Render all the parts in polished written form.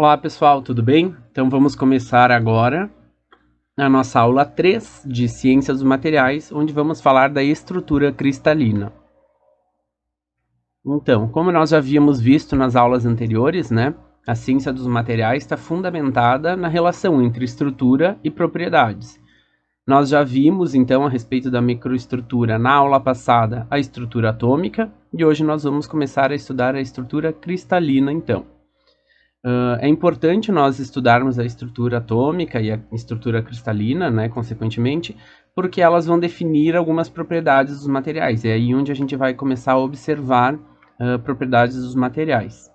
Olá pessoal, tudo bem? Então vamos começar agora a nossa aula 3 de Ciências dos Materiais, onde vamos falar da estrutura cristalina. Então, como nós já havíamos visto nas aulas anteriores, né, a ciência dos materiais está fundamentada na relação entre estrutura e propriedades. Nós já vimos, então, a respeito da microestrutura na aula passada, a estrutura atômica, e hoje nós vamos começar a estudar a estrutura cristalina, então. É importante nós estudarmos a estrutura atômica e a estrutura cristalina, né, consequentemente, porque elas vão definir algumas propriedades dos materiais. É aí onde a gente vai começar a observar propriedades dos materiais.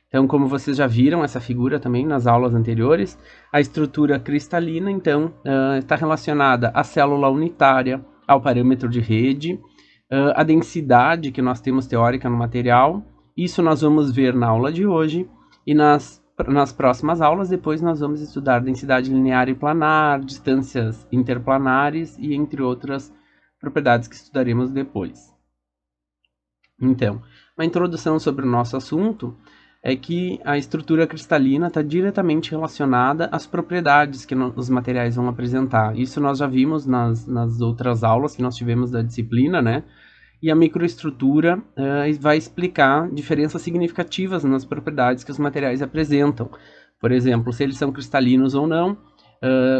Então, como vocês já viram essa figura também nas aulas anteriores, a estrutura cristalina, então, está relacionada à célula unitária, ao parâmetro de rede, a densidade que nós temos teórica no material. Isso nós vamos ver na aula de hoje. E nas próximas aulas, depois nós vamos estudar densidade linear e planar, distâncias interplanares e entre outras propriedades que estudaremos depois. Então, uma introdução sobre o nosso assunto é que a estrutura cristalina está diretamente relacionada às propriedades que os materiais vão apresentar. Isso nós já vimos nas outras aulas que nós tivemos da disciplina, né? E a microestrutura vai explicar diferenças significativas nas propriedades que os materiais apresentam. Por exemplo, se eles são cristalinos ou não,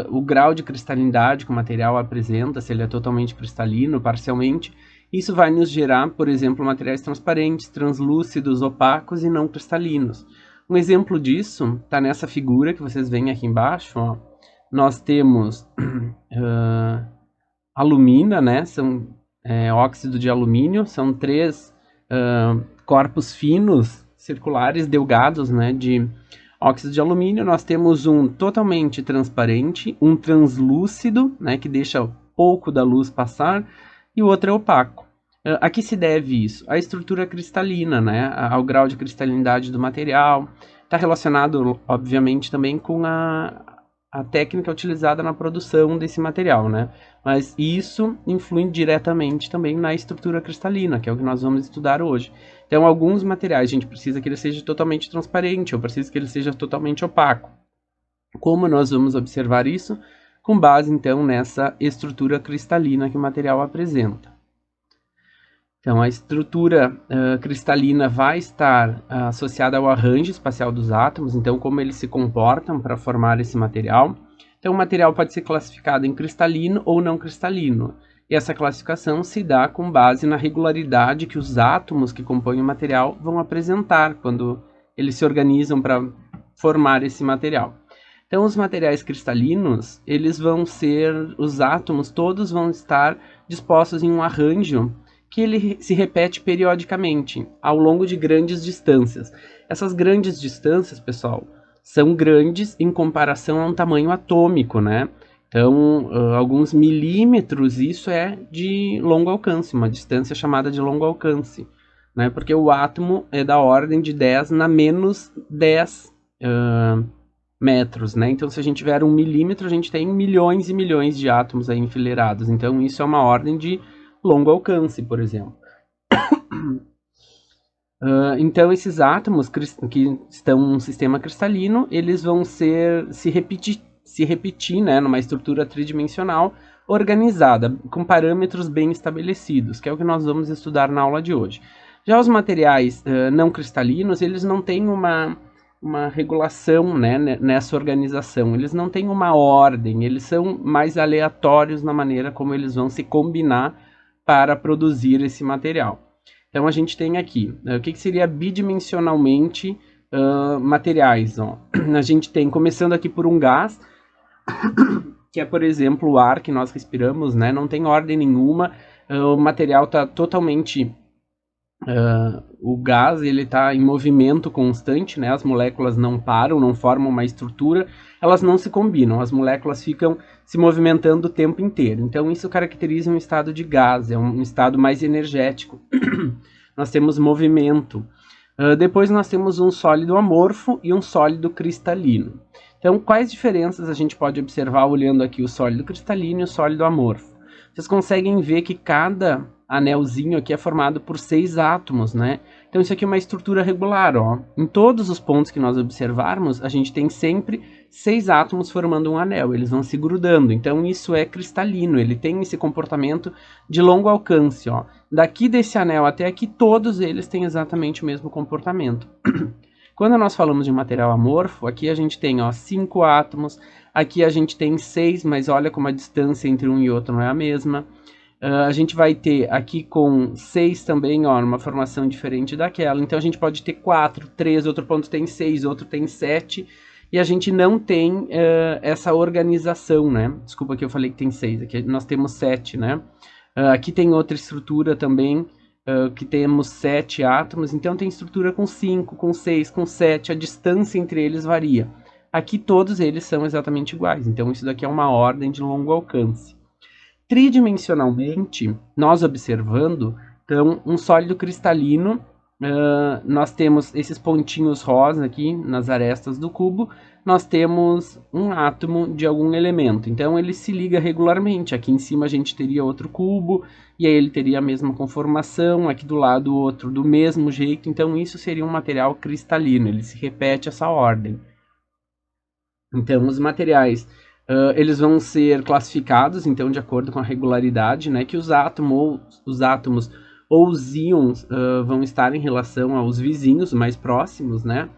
o grau de cristalinidade que o material apresenta, se ele é totalmente cristalino, parcialmente. Isso vai nos gerar, por exemplo, materiais transparentes, translúcidos, opacos e não cristalinos. Um exemplo disso está nessa figura que vocês veem aqui embaixo. Ó. Nós temos alumina, né? São óxido de alumínio, são três corpos finos, circulares, delgados, né, de óxido de alumínio. Nós temos um totalmente transparente, um translúcido, né, que deixa pouco da luz passar, e o outro é opaco. A que se deve isso? A estrutura cristalina, né, ao grau de cristalinidade do material. Está relacionado, obviamente, também com a técnica utilizada na produção desse material, né? Mas isso influi diretamente também na estrutura cristalina, que é o que nós vamos estudar hoje. Então, alguns materiais a gente precisa que ele seja totalmente transparente, ou precisa que ele seja totalmente opaco. Como nós vamos observar isso? Com base, então, nessa estrutura cristalina que o material apresenta. Então, a estrutura cristalina vai estar associada ao arranjo espacial dos átomos, então como eles se comportam para formar esse material. Então, o material pode ser classificado em cristalino ou não cristalino. E essa classificação se dá com base na regularidade que os átomos que compõem o material vão apresentar quando eles se organizam para formar esse material. Então, os materiais cristalinos, eles vão ser, os átomos todos vão estar dispostos em um arranjo que ele se repete periodicamente, ao longo de grandes distâncias. Essas grandes distâncias, pessoal, são grandes em comparação a um tamanho atômico, né? Então, alguns milímetros, isso é de longo alcance, uma distância chamada de longo alcance, né? Porque o átomo é da ordem de 10 na menos 10 metros, né? Então, se a gente tiver 1 milímetro, a gente tem milhões e milhões de átomos aí enfileirados. Então, isso é uma ordem de longo alcance, por exemplo. Então, esses átomos que estão num sistema cristalino, eles vão se repetir, né, numa estrutura tridimensional organizada, com parâmetros bem estabelecidos, que é o que nós vamos estudar na aula de hoje. Já os materiais não cristalinos, eles não têm uma regulação, né, nessa organização, eles não têm uma ordem, eles são mais aleatórios na maneira como eles vão se combinar para produzir esse material. Então, a gente tem aqui, o que seria bidimensionalmente materiais? Ó. A gente tem, começando aqui por um gás, que é, por exemplo, o ar que nós respiramos, né? Não tem ordem nenhuma, o material está totalmente... o gás ele está em movimento constante, né? As moléculas não param, não formam uma estrutura, elas não se combinam, as moléculas ficam se movimentando o tempo inteiro. Então isso caracteriza um estado de gás, é um estado mais energético. Nós temos movimento. Depois nós temos um sólido amorfo e um sólido cristalino. Então quais diferenças a gente pode observar olhando aqui o sólido cristalino e o sólido amorfo? Vocês conseguem ver que cada anelzinho aqui é formado por 6 átomos, né? Então isso aqui é uma estrutura regular, ó. Em todos os pontos que nós observarmos, a gente tem sempre 6 átomos formando um anel, eles vão se grudando. Então isso é cristalino, ele tem esse comportamento de longo alcance, ó. Daqui desse anel até aqui, todos eles têm exatamente o mesmo comportamento. Quando nós falamos de material amorfo, aqui a gente tem, ó, 5 átomos, aqui a gente tem 6, mas olha como a distância entre um e outro não é a mesma. A gente vai ter aqui com 6 também, ó, uma formação diferente daquela. Então a gente pode ter 4, 3, outro ponto tem 6, outro tem 7, e a gente não tem essa organização, né? Desculpa que eu falei que tem 6, aqui nós temos 7, né? Aqui tem outra estrutura também, que temos 7 átomos, então tem estrutura com 5, com 6, com 7, a distância entre eles varia. Aqui todos eles são exatamente iguais, então isso daqui é uma ordem de longo alcance. Tridimensionalmente, nós observando, então, um sólido cristalino, nós temos esses pontinhos rosa aqui nas arestas do cubo, nós temos um átomo de algum elemento, então ele se liga regularmente. Aqui em cima a gente teria outro cubo, e aí ele teria a mesma conformação, aqui do lado outro do mesmo jeito, então isso seria um material cristalino, ele se repete essa ordem. Então os materiais, eles vão ser classificados, então, de acordo com a regularidade, né, que os átomos ou os íons vão estar em relação aos vizinhos mais próximos, né?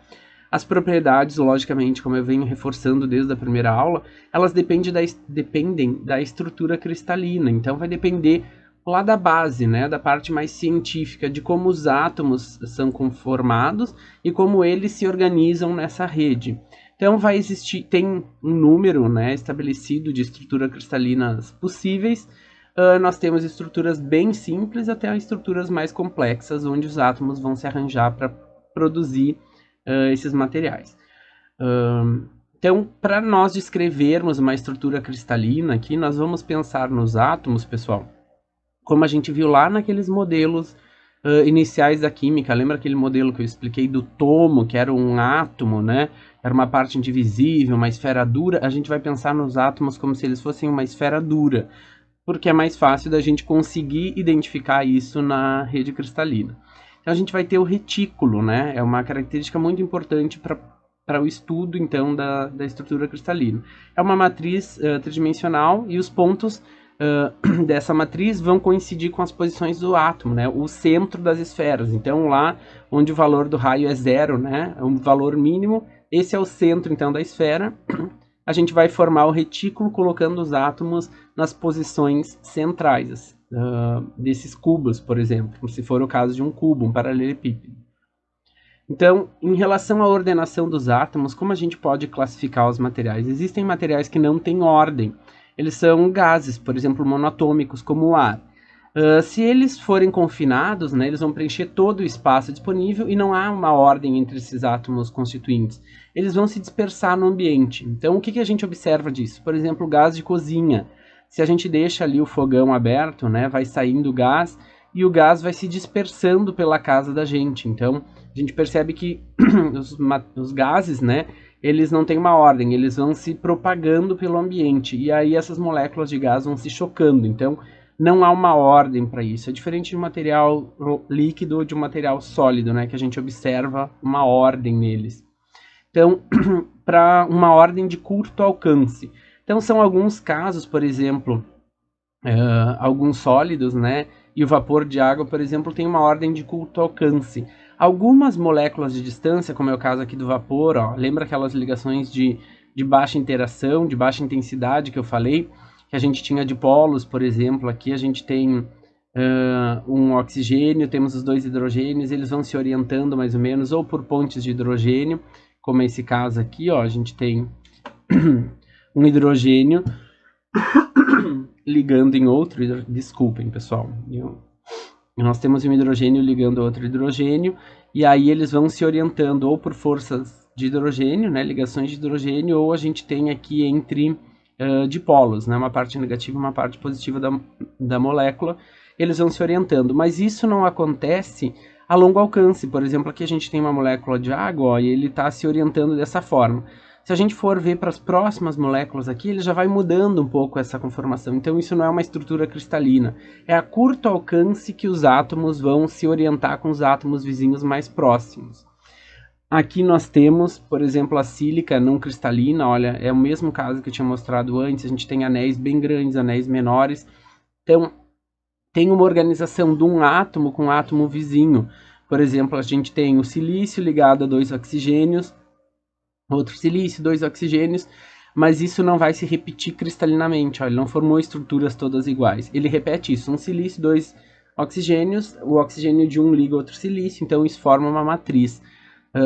As propriedades, logicamente, como eu venho reforçando desde a primeira aula, elas dependem da estrutura cristalina. Então, vai depender lá da base, né, da parte mais científica, de como os átomos são conformados e como eles se organizam nessa rede. Então, vai existir, tem um número, né, estabelecido de estruturas cristalinas possíveis. Nós temos estruturas bem simples até estruturas mais complexas, onde os átomos vão se arranjar para produzir esses materiais. Então, para nós descrevermos uma estrutura cristalina aqui, nós vamos pensar nos átomos, pessoal, como a gente viu lá naqueles modelos iniciais da química. Lembra aquele modelo que eu expliquei do tomo, que era um átomo, né? Era uma parte indivisível, uma esfera dura. A gente vai pensar nos átomos como se eles fossem uma esfera dura, porque é mais fácil da gente conseguir identificar isso na rede cristalina. Então a gente vai ter o retículo, né? É uma característica muito importante para o estudo, então, da estrutura cristalina. É uma matriz tridimensional, e os pontos dessa matriz vão coincidir com as posições do átomo, né? O centro das esferas. Então, lá onde o valor do raio é 0, né? É um valor mínimo, esse é o centro, então, da esfera. A gente vai formar o retículo colocando os átomos nas posições centrais desses cubos, por exemplo, se for o caso de um cubo, um paralelepípedo. Então, em relação à ordenação dos átomos, como a gente pode classificar os materiais? Existem materiais que não têm ordem. Eles são gases, por exemplo, monatômicos, como o ar. Se eles forem confinados, né, eles vão preencher todo o espaço disponível e não há uma ordem entre esses átomos constituintes. Eles vão se dispersar no ambiente. Então, o que a gente observa disso? Por exemplo, o gás de cozinha. Se a gente deixa ali o fogão aberto, né, vai saindo gás e o gás vai se dispersando pela casa da gente. Então, a gente percebe que os gases, né, eles não têm uma ordem, eles vão se propagando pelo ambiente. E aí essas moléculas de gás vão se chocando. Então, não há uma ordem para isso. É diferente de um material líquido ou de um material sólido, né, que a gente observa uma ordem neles. Então, para uma ordem de curto alcance. Então, são alguns casos, por exemplo, alguns sólidos, né, e o vapor de água, por exemplo, tem uma ordem de curto alcance. Algumas moléculas de distância, como é o caso aqui do vapor, ó, lembra aquelas ligações de baixa interação, de baixa intensidade que eu falei? Que a gente tinha de polos, por exemplo, aqui a gente tem um oxigênio, temos os 2 hidrogênios, eles vão se orientando mais ou menos, ou por pontes de hidrogênio, como é esse caso aqui, ó, a gente tem um hidrogênio ligando em outro, desculpem, pessoal, nós temos um hidrogênio ligando a outro hidrogênio, e aí eles vão se orientando ou por forças de hidrogênio, né, ligações de hidrogênio, ou a gente tem aqui entre dipolos, né, uma parte negativa e uma parte positiva da molécula, eles vão se orientando, mas isso não acontece a longo alcance. Por exemplo, aqui a gente tem uma molécula de água, ó, e ele está se orientando dessa forma. Se a gente for ver para as próximas moléculas aqui, ele já vai mudando um pouco essa conformação. Então isso não é uma estrutura cristalina. É a curto alcance que os átomos vão se orientar com os átomos vizinhos mais próximos. Aqui nós temos, por exemplo, a sílica não cristalina. Olha, é o mesmo caso que eu tinha mostrado antes. A gente tem anéis bem grandes, anéis menores. Então, tem uma organização de um átomo com um átomo vizinho. Por exemplo, a gente tem o silício ligado a 2 oxigênios, outro silício, 2 oxigênios, mas isso não vai se repetir cristalinamente. Ó, ele não formou estruturas todas iguais. Ele repete isso, um silício, 2 oxigênios, o oxigênio de um liga outro silício, então isso forma uma matriz.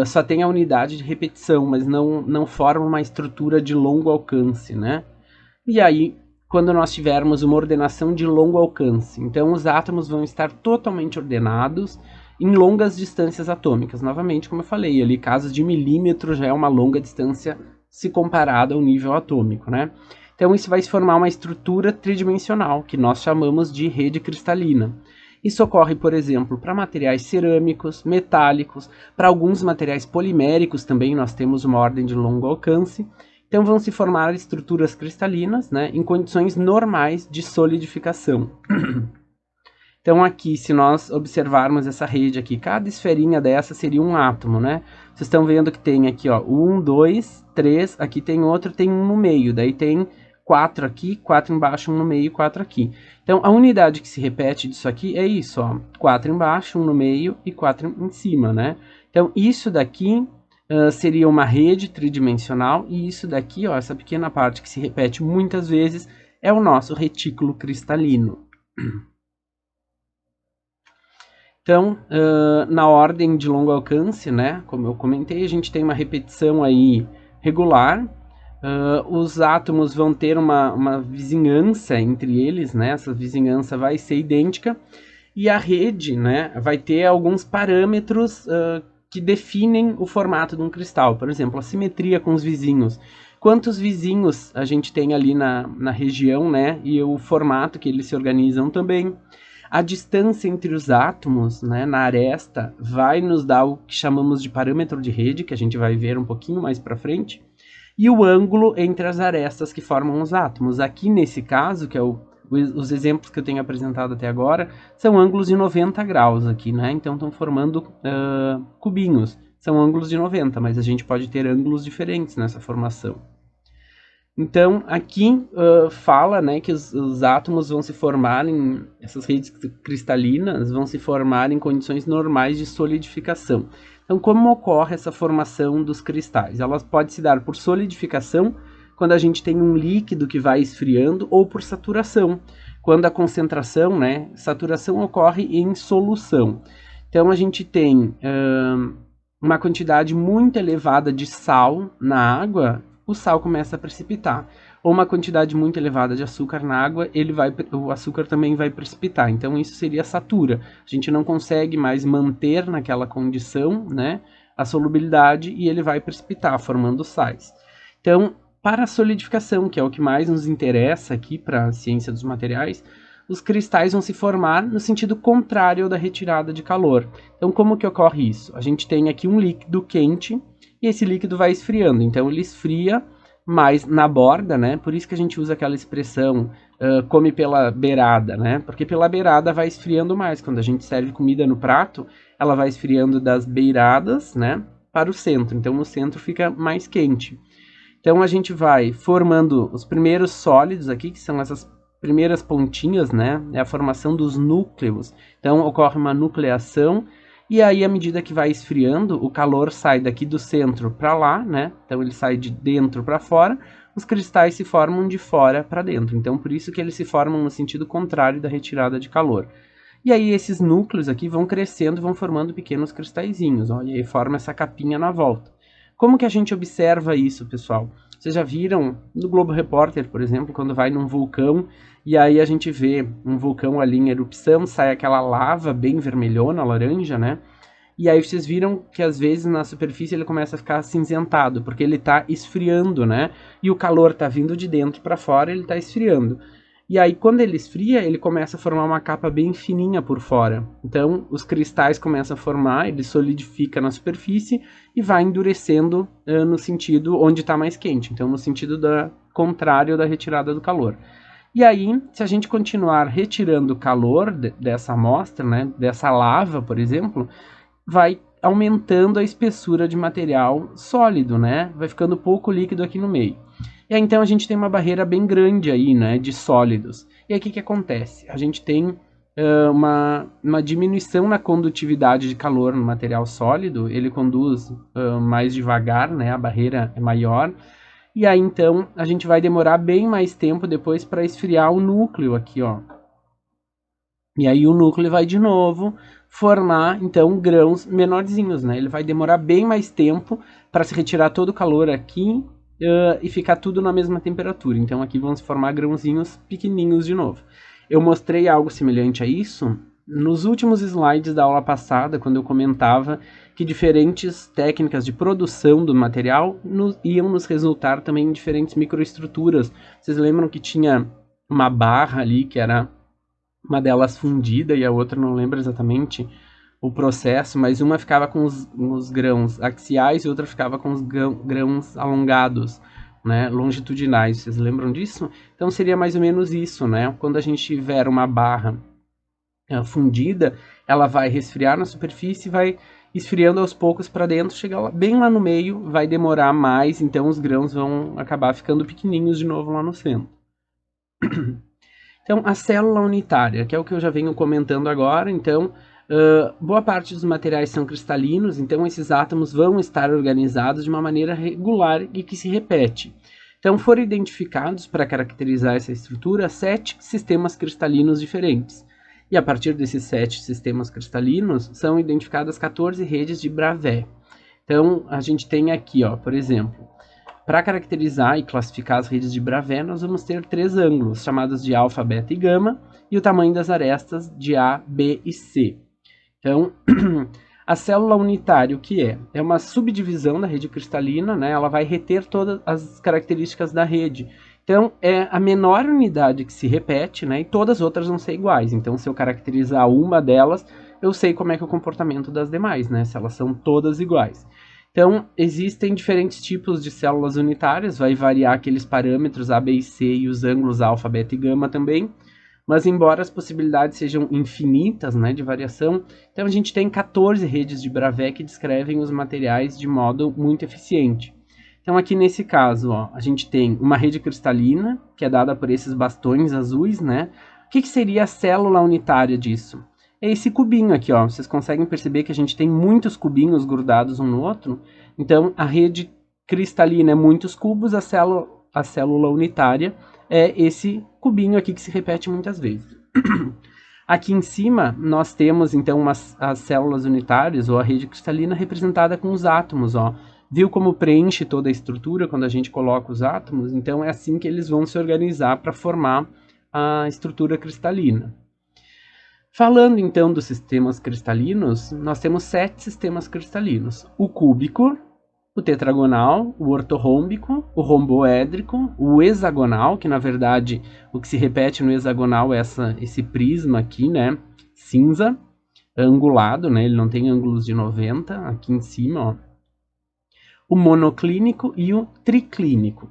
Só tem a unidade de repetição, mas não forma uma estrutura de longo alcance, né? E aí, quando nós tivermos uma ordenação de longo alcance, então os átomos vão estar totalmente ordenados em longas distâncias atômicas. Novamente, como eu falei, ali casos de milímetro já é uma longa distância se comparada ao nível atômico, né? Então isso vai se formar uma estrutura tridimensional, que nós chamamos de rede cristalina. Isso ocorre, por exemplo, para materiais cerâmicos, metálicos, para alguns materiais poliméricos também nós temos uma ordem de longo alcance. Então vão se formar estruturas cristalinas, né, em condições normais de solidificação. Então aqui, se nós observarmos essa rede aqui, cada esferinha dessa seria um átomo, né? Vocês estão vendo que tem aqui, ó, 1, 2, 3, aqui tem outro, tem um no meio, daí tem 4 aqui, 4 embaixo, 1 no meio e 4 aqui. Então, a unidade que se repete disso aqui é isso, ó, 4 embaixo, 1 no meio e 4 em cima, né? Então, isso daqui seria uma rede tridimensional e isso daqui, ó, essa pequena parte que se repete muitas vezes, é o nosso retículo cristalino. Então, na ordem de longo alcance, né, como eu comentei, a gente tem uma repetição aí regular. Os átomos vão ter uma vizinhança entre eles, né? Essa vizinhança vai ser idêntica e a rede, né, vai ter alguns parâmetros que definem o formato de um cristal. Por exemplo, a simetria com os vizinhos. Quantos vizinhos a gente tem ali na região, né? E o formato que eles se organizam também. A distância entre os átomos, né, na aresta vai nos dar o que chamamos de parâmetro de rede, que a gente vai ver um pouquinho mais para frente. E o ângulo entre as arestas que formam os átomos. Aqui nesse caso, que é os exemplos que eu tenho apresentado até agora, são ângulos de 90 graus aqui, né? Então estão formando cubinhos. São ângulos de 90, mas a gente pode ter ângulos diferentes nessa formação. Então aqui fala, né, que os átomos vão se formar essas redes cristalinas vão se formar em condições normais de solidificação. Então, como ocorre essa formação dos cristais? Ela pode se dar por solidificação, quando a gente tem um líquido que vai esfriando, ou por saturação, quando a concentração, né, saturação ocorre em solução. Então, a gente tem uma quantidade muito elevada de sal na água, o sal começa a precipitar. Ou uma quantidade muito elevada de açúcar na água, o açúcar também vai precipitar. Então isso seria satura. A gente não consegue mais manter naquela condição, né, a solubilidade e ele vai precipitar, formando sais. Então, para a solidificação, que é o que mais nos interessa aqui para a ciência dos materiais, os cristais vão se formar no sentido contrário da retirada de calor. Então, como que ocorre isso? A gente tem aqui um líquido quente e esse líquido vai esfriando. Então, ele esfria mais na borda, né? Por isso que a gente usa aquela expressão come pela beirada, né? Porque pela beirada vai esfriando mais. Quando a gente serve comida no prato, ela vai esfriando das beiradas, né, para o centro. Então, no centro fica mais quente. Então, a gente vai formando os primeiros sólidos aqui, que são essas primeiras pontinhas, né? É a formação dos núcleos. Então, ocorre uma nucleação. E aí, à medida que vai esfriando, o calor sai daqui do centro para lá, né? Então, ele sai de dentro para fora. Os cristais se formam de fora para dentro. Então, por isso que eles se formam no sentido contrário da retirada de calor. E aí, esses núcleos aqui vão crescendo, vão formando pequenos cristalzinhos, ó, e aí forma essa capinha na volta. Como que a gente observa isso, pessoal? Vocês já viram no Globo Repórter, por exemplo, quando vai num vulcão e aí a gente vê um vulcão ali em erupção, sai aquela lava bem vermelhona, laranja, né? E aí vocês viram que às vezes na superfície ele começa a ficar acinzentado, porque ele está esfriando, né? E o calor está vindo de dentro para fora, ele está esfriando. E aí, quando ele esfria, ele começa a formar uma capa bem fininha por fora. Então, os cristais começam a formar, ele solidifica na superfície e vai endurecendo no sentido onde está mais quente. Então, no sentido contrário da retirada do calor. E aí, se a gente continuar retirando o calor dessa amostra, né, dessa lava, por exemplo, vai aumentando a espessura de material sólido, né? Vai ficando pouco líquido aqui no meio. E aí, então, a gente tem uma barreira bem grande aí, né, de sólidos. E aí, o que acontece? A gente tem uma diminuição na condutividade de calor no material sólido, ele conduz mais devagar, né, a barreira é maior. E aí, então, a gente vai demorar bem mais tempo depois para esfriar o núcleo aqui, ó. E aí o núcleo vai de novo formar, então, grãos menorzinhos, né? Ele vai demorar bem mais tempo para se retirar todo o calor aqui e ficar tudo na mesma temperatura. Então aqui vão se formar grãozinhos pequenininhos de novo. Eu mostrei algo semelhante a isso nos últimos slides da aula passada, quando eu comentava que diferentes técnicas de produção do material iam nos resultar também em diferentes microestruturas. Vocês lembram que tinha uma barra ali, que era uma delas fundida e a outra não lembro exatamente o processo, mas uma ficava com os grãos axiais e outra ficava com os grãos alongados, né, longitudinais. Vocês lembram disso? Então seria mais ou menos isso, né? Quando a gente tiver uma barra fundida, ela vai resfriar na superfície e vai esfriando aos poucos para dentro, chegar bem lá no meio, vai demorar mais, então os grãos vão acabar ficando pequenininhos de novo lá no centro. Então, a célula unitária, que é o que eu já venho comentando agora, então, boa parte dos materiais são cristalinos, então esses átomos vão estar organizados de uma maneira regular e que se repete. Então, foram identificados, para caracterizar essa estrutura, 7 sistemas cristalinos diferentes. E a partir desses 7 sistemas cristalinos, são identificadas 14 redes de Bravais. Então, a gente tem aqui, ó, por exemplo, para caracterizar e classificar as redes de Bravais, nós vamos ter 3 ângulos, chamados de alfa, beta e gama, e o tamanho das arestas de A, B e C. Então, a célula unitária, o que é? É uma subdivisão da rede cristalina, né? Ela vai reter todas as características da rede. Então, é a menor unidade que se repete, né? E todas as outras vão ser iguais. Então, se eu caracterizar uma delas, eu sei como é que é o comportamento das demais, né? Se elas são todas iguais. Então, existem diferentes tipos de células unitárias, vai variar aqueles parâmetros A, B e C e os ângulos alfa, beta e gama também. Mas, embora as possibilidades sejam infinitas, né, de variação, então a gente tem 14 redes de Bravais que descrevem os materiais de modo muito eficiente. Então, aqui nesse caso, ó, a gente tem uma rede cristalina, que é dada por esses bastões azuis, né? O que seria a célula unitária disso? É esse cubinho aqui, ó. Vocês conseguem perceber que a gente tem muitos cubinhos grudados um no outro? Então, a rede cristalina é muitos cubos, a célula unitária é esse cubinho aqui que se repete muitas vezes. Aqui em cima, nós temos, então, as células unitárias, ou a rede cristalina, representada com os átomos, ó. Viu como preenche toda a estrutura quando a gente coloca os átomos? Então, é assim que eles vão se organizar para formar a estrutura cristalina. Falando, então, dos sistemas cristalinos, nós temos 7 sistemas cristalinos. O cúbico, o tetragonal, o ortorrômbico, o romboédrico, o hexagonal, que, na verdade, o que se repete no hexagonal é esse prisma aqui, né, cinza, angulado, né, ele não tem ângulos de 90, aqui em cima, ó. O monoclínico e o triclínico.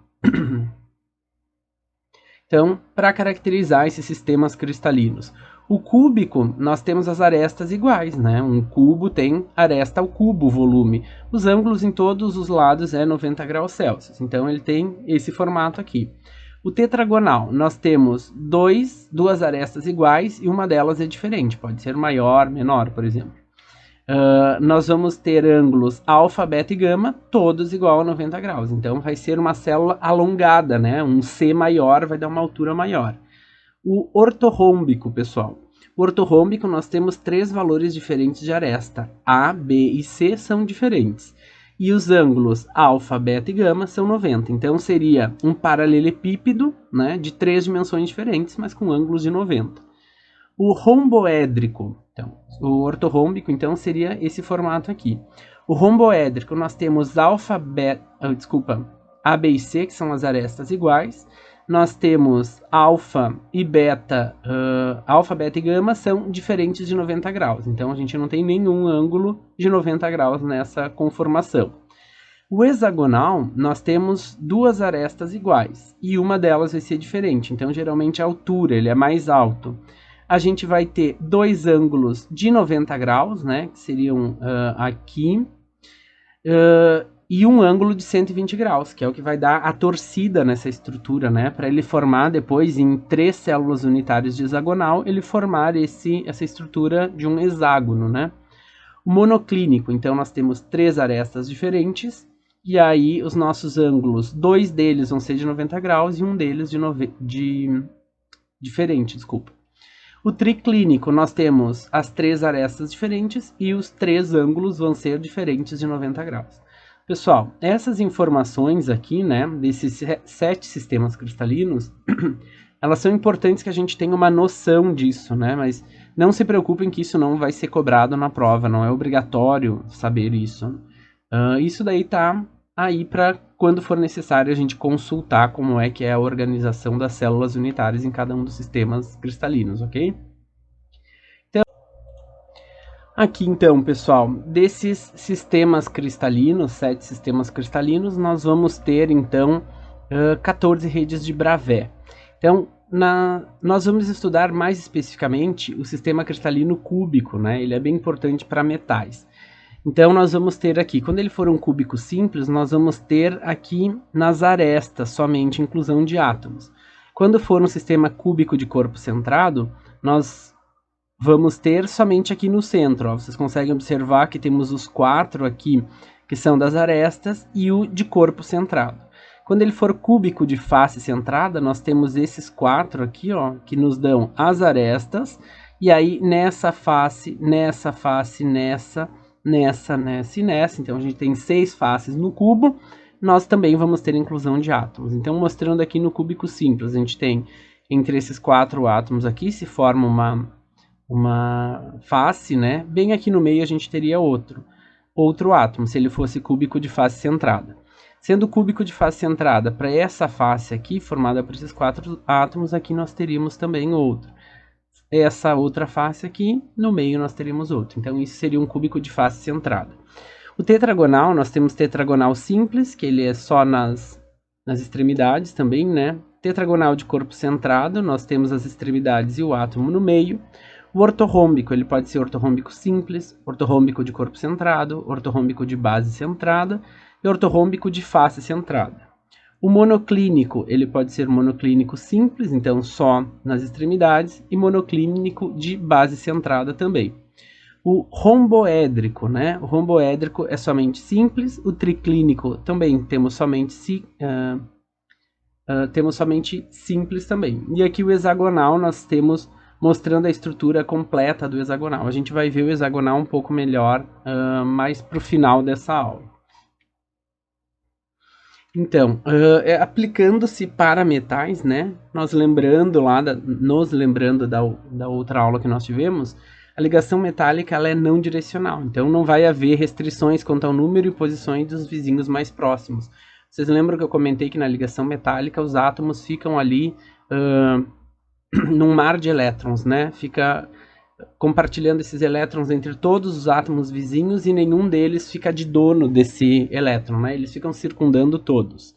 Então, para caracterizar esses sistemas cristalinos, o cúbico, nós temos as arestas iguais, né? Um cubo tem aresta ao cubo, volume. Os ângulos em todos os lados é 90 graus Celsius. Então, ele tem esse formato aqui. O tetragonal, nós temos duas arestas iguais e uma delas é diferente. Pode ser maior, menor, por exemplo. Nós vamos ter ângulos alfa, beta e gama, todos igual a 90 graus. Então, vai ser uma célula alongada, né? Um C maior vai dar uma altura maior. O ortorrômbico, pessoal. O ortorrômbico, nós temos 3 valores diferentes de aresta. A, B e C são diferentes. E os ângulos alfa, beta e gama são 90. Então, seria um paralelepípedo, né, de 3 dimensões diferentes, mas com ângulos de 90. O romboédrico, então, o ortorrômbico, então, seria esse formato aqui. O romboédrico, nós temos A, B e C, que são as arestas iguais. nós temos alfa e beta, alfa, beta e gama são diferentes de 90 graus. Então, a gente não tem nenhum ângulo de 90 graus nessa conformação. O hexagonal, nós temos duas arestas iguais, e uma delas vai ser diferente. Então, geralmente, a altura, ele é mais alto. A gente vai ter dois ângulos de 90 graus, né, que seriam aqui, e um ângulo de 120 graus, que é o que vai dar a torcida nessa estrutura, né? Para ele formar depois, em 3 células unitárias de hexagonal, ele formar essa estrutura de um hexágono, né? O monoclínico, então nós temos 3 arestas diferentes, e aí os nossos ângulos, 2 deles vão ser de 90 graus e um deles diferente, desculpa. O triclínico, nós temos as 3 arestas diferentes e os 3 ângulos vão ser diferentes de 90 graus. Pessoal, essas informações aqui, né, desses 7 sistemas cristalinos, elas são importantes que a gente tenha uma noção disso, né, mas não se preocupem que isso não vai ser cobrado na prova, não é obrigatório saber isso. Isso daí tá aí para quando for necessário a gente consultar como é que é a organização das células unitárias em cada um dos sistemas cristalinos, ok? Aqui então, pessoal, desses sistemas cristalinos, 7 sistemas cristalinos, nós vamos ter então 14 redes de Bravais. Então, nós vamos estudar mais especificamente o sistema cristalino cúbico, né? Ele é bem importante para metais. Então, nós vamos ter aqui, quando ele for um cúbico simples, nós vamos ter aqui nas arestas somente inclusão de átomos. Quando for um sistema cúbico de corpo centrado, nós vamos ter somente aqui no centro. Ó. Vocês conseguem observar que temos os 4 aqui, que são das arestas, e o de corpo centrado. Quando ele for cúbico de face centrada, nós temos esses 4 aqui, ó, que nos dão as arestas, e aí nessa face, nessa, nessa e nessa. Então, a gente tem 6 faces no cubo, nós também vamos ter inclusão de átomos. Então, mostrando aqui no cúbico simples, a gente tem, entre esses 4 átomos aqui, se forma uma face, né? Bem aqui no meio a gente teria outro átomo, se ele fosse cúbico de face centrada. Sendo cúbico de face centrada para essa face aqui, formada por esses 4 átomos, aqui nós teríamos também outro. Essa outra face aqui, no meio nós teríamos outro. Então, isso seria um cúbico de face centrada. O tetragonal, nós temos tetragonal simples, que ele é só nas extremidades também, né? Tetragonal de corpo centrado, nós temos as extremidades e o átomo no meio. O ortorrômbico, ele pode ser ortorrômbico simples, ortorrômbico de corpo centrado, ortorrômbico de base centrada e ortorrômbico de face centrada. O monoclínico, ele pode ser monoclínico simples, então só nas extremidades, e monoclínico de base centrada também. O romboédrico, né? O romboédrico é somente simples, o triclínico também temos somente simples também. E aqui o hexagonal nós temos mostrando a estrutura completa do hexagonal. A gente vai ver o hexagonal um pouco melhor mais para o final dessa aula. Então, aplicando-se para metais, né? Nos lembrando da outra aula que nós tivemos, a ligação metálica ela é não direcional. Então, não vai haver restrições quanto ao número e posições dos vizinhos mais próximos. Vocês lembram que eu comentei que na ligação metálica os átomos ficam ali num mar de elétrons, né? Fica compartilhando esses elétrons entre todos os átomos vizinhos e nenhum deles fica de dono desse elétron, né? Eles ficam circundando todos.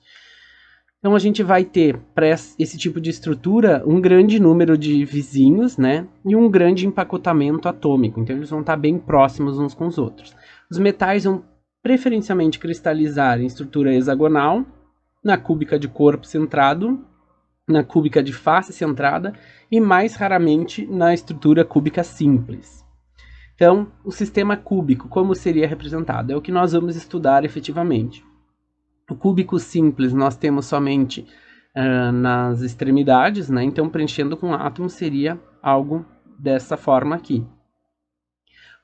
Então a gente vai ter para esse tipo de estrutura um grande número de vizinhos, né? E um grande empacotamento atômico. Então eles vão estar bem próximos uns com os outros. Os metais vão preferencialmente cristalizar em estrutura hexagonal, na cúbica de corpo centrado, na cúbica de face centrada e mais raramente na estrutura cúbica simples. Então, o sistema cúbico, como seria representado? É o que nós vamos estudar efetivamente. O cúbico simples nós temos somente nas extremidades, né? Então preenchendo com átomos seria algo dessa forma aqui.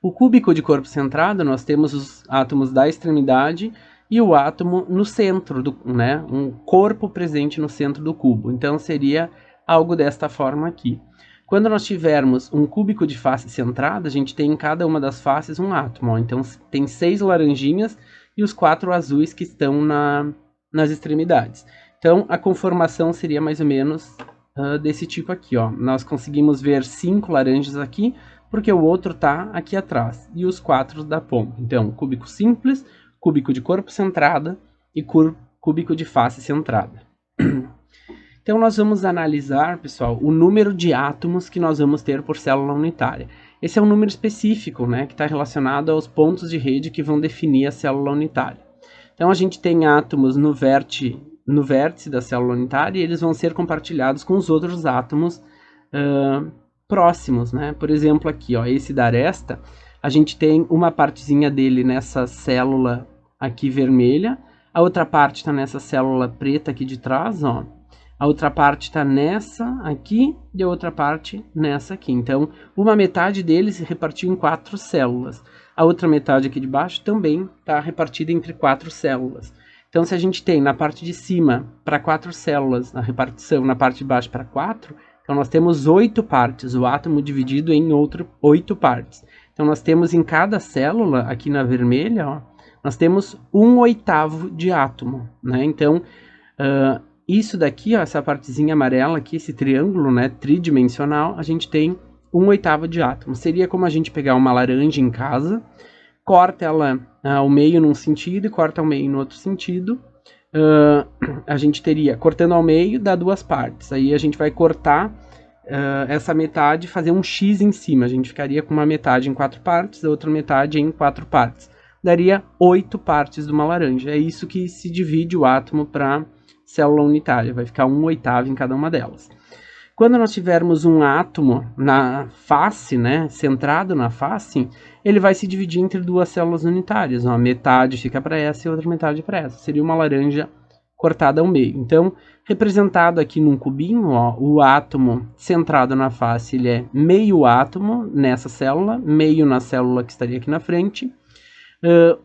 O cúbico de corpo centrado nós temos os átomos da extremidade e o átomo no centro, né? Um corpo presente no centro do cubo. Então, seria algo desta forma aqui. Quando nós tivermos um cúbico de face centrada, a gente tem em cada uma das faces um átomo. Ó. Então, tem 6 laranjinhas e os 4 azuis que estão nas extremidades. Então, a conformação seria mais ou menos desse tipo aqui, ó. Nós conseguimos ver 5 laranjas aqui, porque o outro está aqui atrás, e os 4 da ponta. Então, cúbico simples, cúbico de corpo centrada e cúbico de face centrada. Então, nós vamos analisar, pessoal, o número de átomos que nós vamos ter por célula unitária. Esse é um número específico, né, que está relacionado aos pontos de rede que vão definir a célula unitária. Então, a gente tem átomos no vértice da célula unitária e eles vão ser compartilhados com os outros átomos próximos, né? Por exemplo, aqui, ó, esse da aresta, a gente tem uma partezinha dele nessa célula aqui vermelha, a outra parte está nessa célula preta aqui de trás, ó. A outra parte está nessa aqui e a outra parte nessa aqui. Então, uma metade dele se repartiu em 4 células. A outra metade aqui de baixo também está repartida entre 4 células. Então, se a gente tem na parte de cima para 4 células, a repartição na parte de baixo para 4, então nós temos 8 partes, o átomo dividido em 8 partes. Então, nós temos em cada célula, aqui na vermelha, ó, nós temos 1/8 de átomo, né? Então, isso daqui, ó, essa partezinha amarela aqui, esse triângulo, né, tridimensional, a gente tem 1/8 de átomo. Seria como a gente pegar uma laranja em casa, corta ela ao meio num sentido e corta ao meio no outro sentido. A gente teria, cortando ao meio, dá 2 partes. Aí a gente vai cortar essa metade e fazer um X em cima. A gente ficaria com uma metade em 4 partes, a outra metade em 4 partes. Daria 8 partes de uma laranja. É isso que se divide o átomo para célula unitária, vai ficar 1/8 em cada uma delas. Quando nós tivermos um átomo na face, né, centrado na face, ele vai se dividir entre 2 células unitárias. Uma metade fica para essa e outra metade para essa. Seria uma laranja cortada ao meio. Então, representado aqui num cubinho, ó, o átomo centrado na face, ele é meio átomo nessa célula, meio na célula que estaria aqui na frente.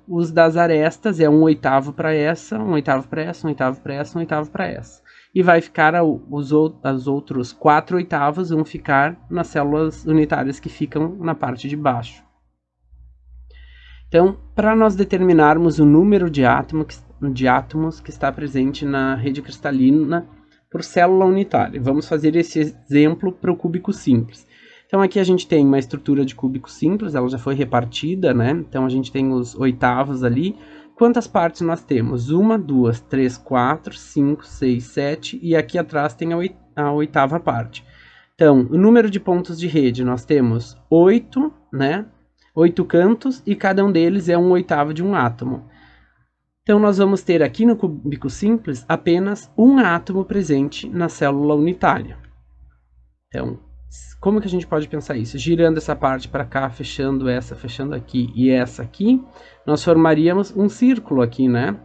Os das arestas é 1/8 para essa, 1/8 para essa, 1/8 para essa, 1/8 para essa. E vai ficar os outros 4/8 vão ficar nas células unitárias que ficam na parte de baixo. Então, para nós determinarmos o número de átomos que está presente na rede cristalina por célula unitária, vamos fazer esse exemplo para o cúbico simples. Então, aqui a gente tem uma estrutura de cúbico simples, ela já foi repartida, né? Então, a gente tem os oitavos ali. Quantas partes nós temos? 1, 2, 3, 4, 5, 6, 7 e aqui atrás tem a 8ª parte. Então, o número de pontos de rede, nós temos 8, né? 8 cantos e cada um deles é 1/8 de um átomo. Então, nós vamos ter aqui no cúbico simples apenas um átomo presente na célula unitária. Então, como que a gente pode pensar isso? Girando essa parte para cá, fechando essa, fechando aqui e essa aqui, nós formaríamos um círculo aqui, né?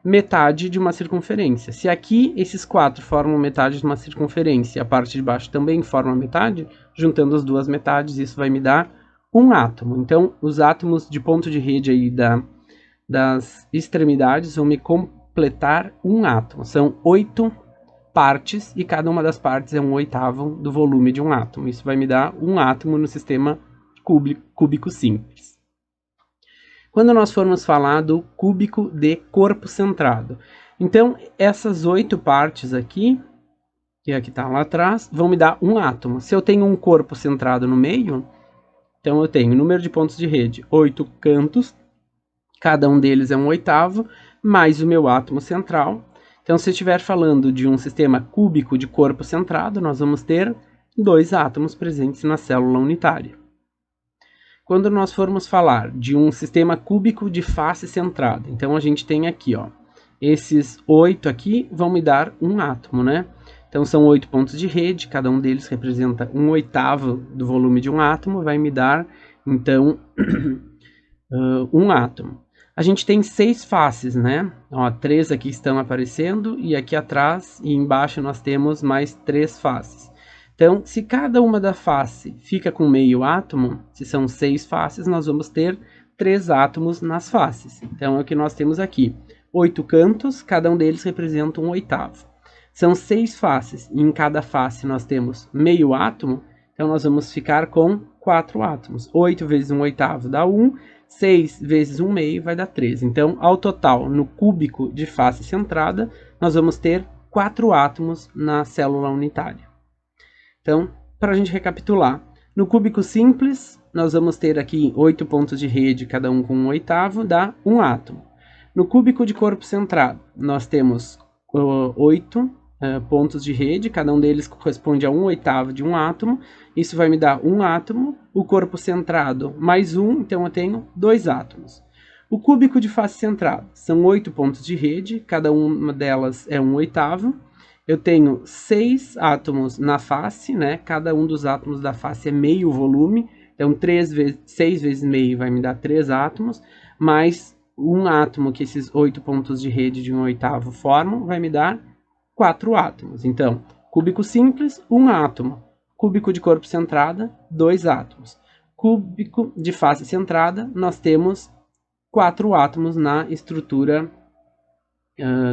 Metade de uma circunferência. Se aqui esses 4 formam metade de uma circunferência e a parte de baixo também forma metade, juntando as 2 metades, isso vai me dar um átomo. Então, os átomos de ponto de rede aí das extremidades vão me completar um átomo. São 8 partes e cada uma das partes é 1/8 do volume de um átomo. Isso vai me dar um átomo no sistema cúbico simples. Quando nós formos falar do cúbico de corpo centrado, então essas 8 partes aqui, que aqui está lá atrás, vão me dar um átomo. Se eu tenho um corpo centrado no meio, então eu tenho número de pontos de rede, 8 cantos, cada um deles é 1/8, mais o meu átomo central. Então, se eu estiver falando de um sistema cúbico de corpo centrado, nós vamos ter 2 átomos presentes na célula unitária. Quando nós formos falar de um sistema cúbico de face centrada, então a gente tem aqui, ó, esses 8 aqui vão me dar um átomo, né? Então, são 8 pontos de rede, cada um deles representa 1/8 do volume de um átomo, vai me dar, então, um átomo. A gente tem 6 faces, né? Ó, 3 aqui estão aparecendo e aqui atrás e embaixo nós temos mais 3 faces. Então, se cada uma da face fica com meio átomo, se são 6 faces, nós vamos ter 3 átomos nas faces. Então, é o que nós temos aqui. 8 cantos, cada um deles representa 1/8. São 6 faces e em cada face nós temos meio átomo, então nós vamos ficar com 4 átomos. 8 vezes 1/8 dá 1. 6 vezes 1/2 vai dar 13. Então, ao total, no cúbico de face centrada, nós vamos ter 4 átomos na célula unitária. Então, para a gente recapitular, no cúbico simples, nós vamos ter aqui 8 pontos de rede, cada um com 1/8, dá 1 átomo. No cúbico de corpo centrado, nós temos 8 pontos de rede, cada um deles corresponde a 1/8 de um átomo. Isso vai me dar 1 átomo. O corpo centrado mais 1, então eu tenho 2 átomos. O cúbico de face centrada são 8 pontos de rede, cada uma delas é 1/8. Eu tenho 6 átomos na face, né? Cada um dos átomos da face é meio volume, então 6 vezes meio vai me dar 3 átomos, mais um átomo que esses 8 pontos de rede de 1/8 formam, vai me dar 4 átomos. Então, cúbico simples, 1 átomo. Cúbico de corpo centrada, 2 átomos. Cúbico de face centrada, nós temos 4 átomos na estrutura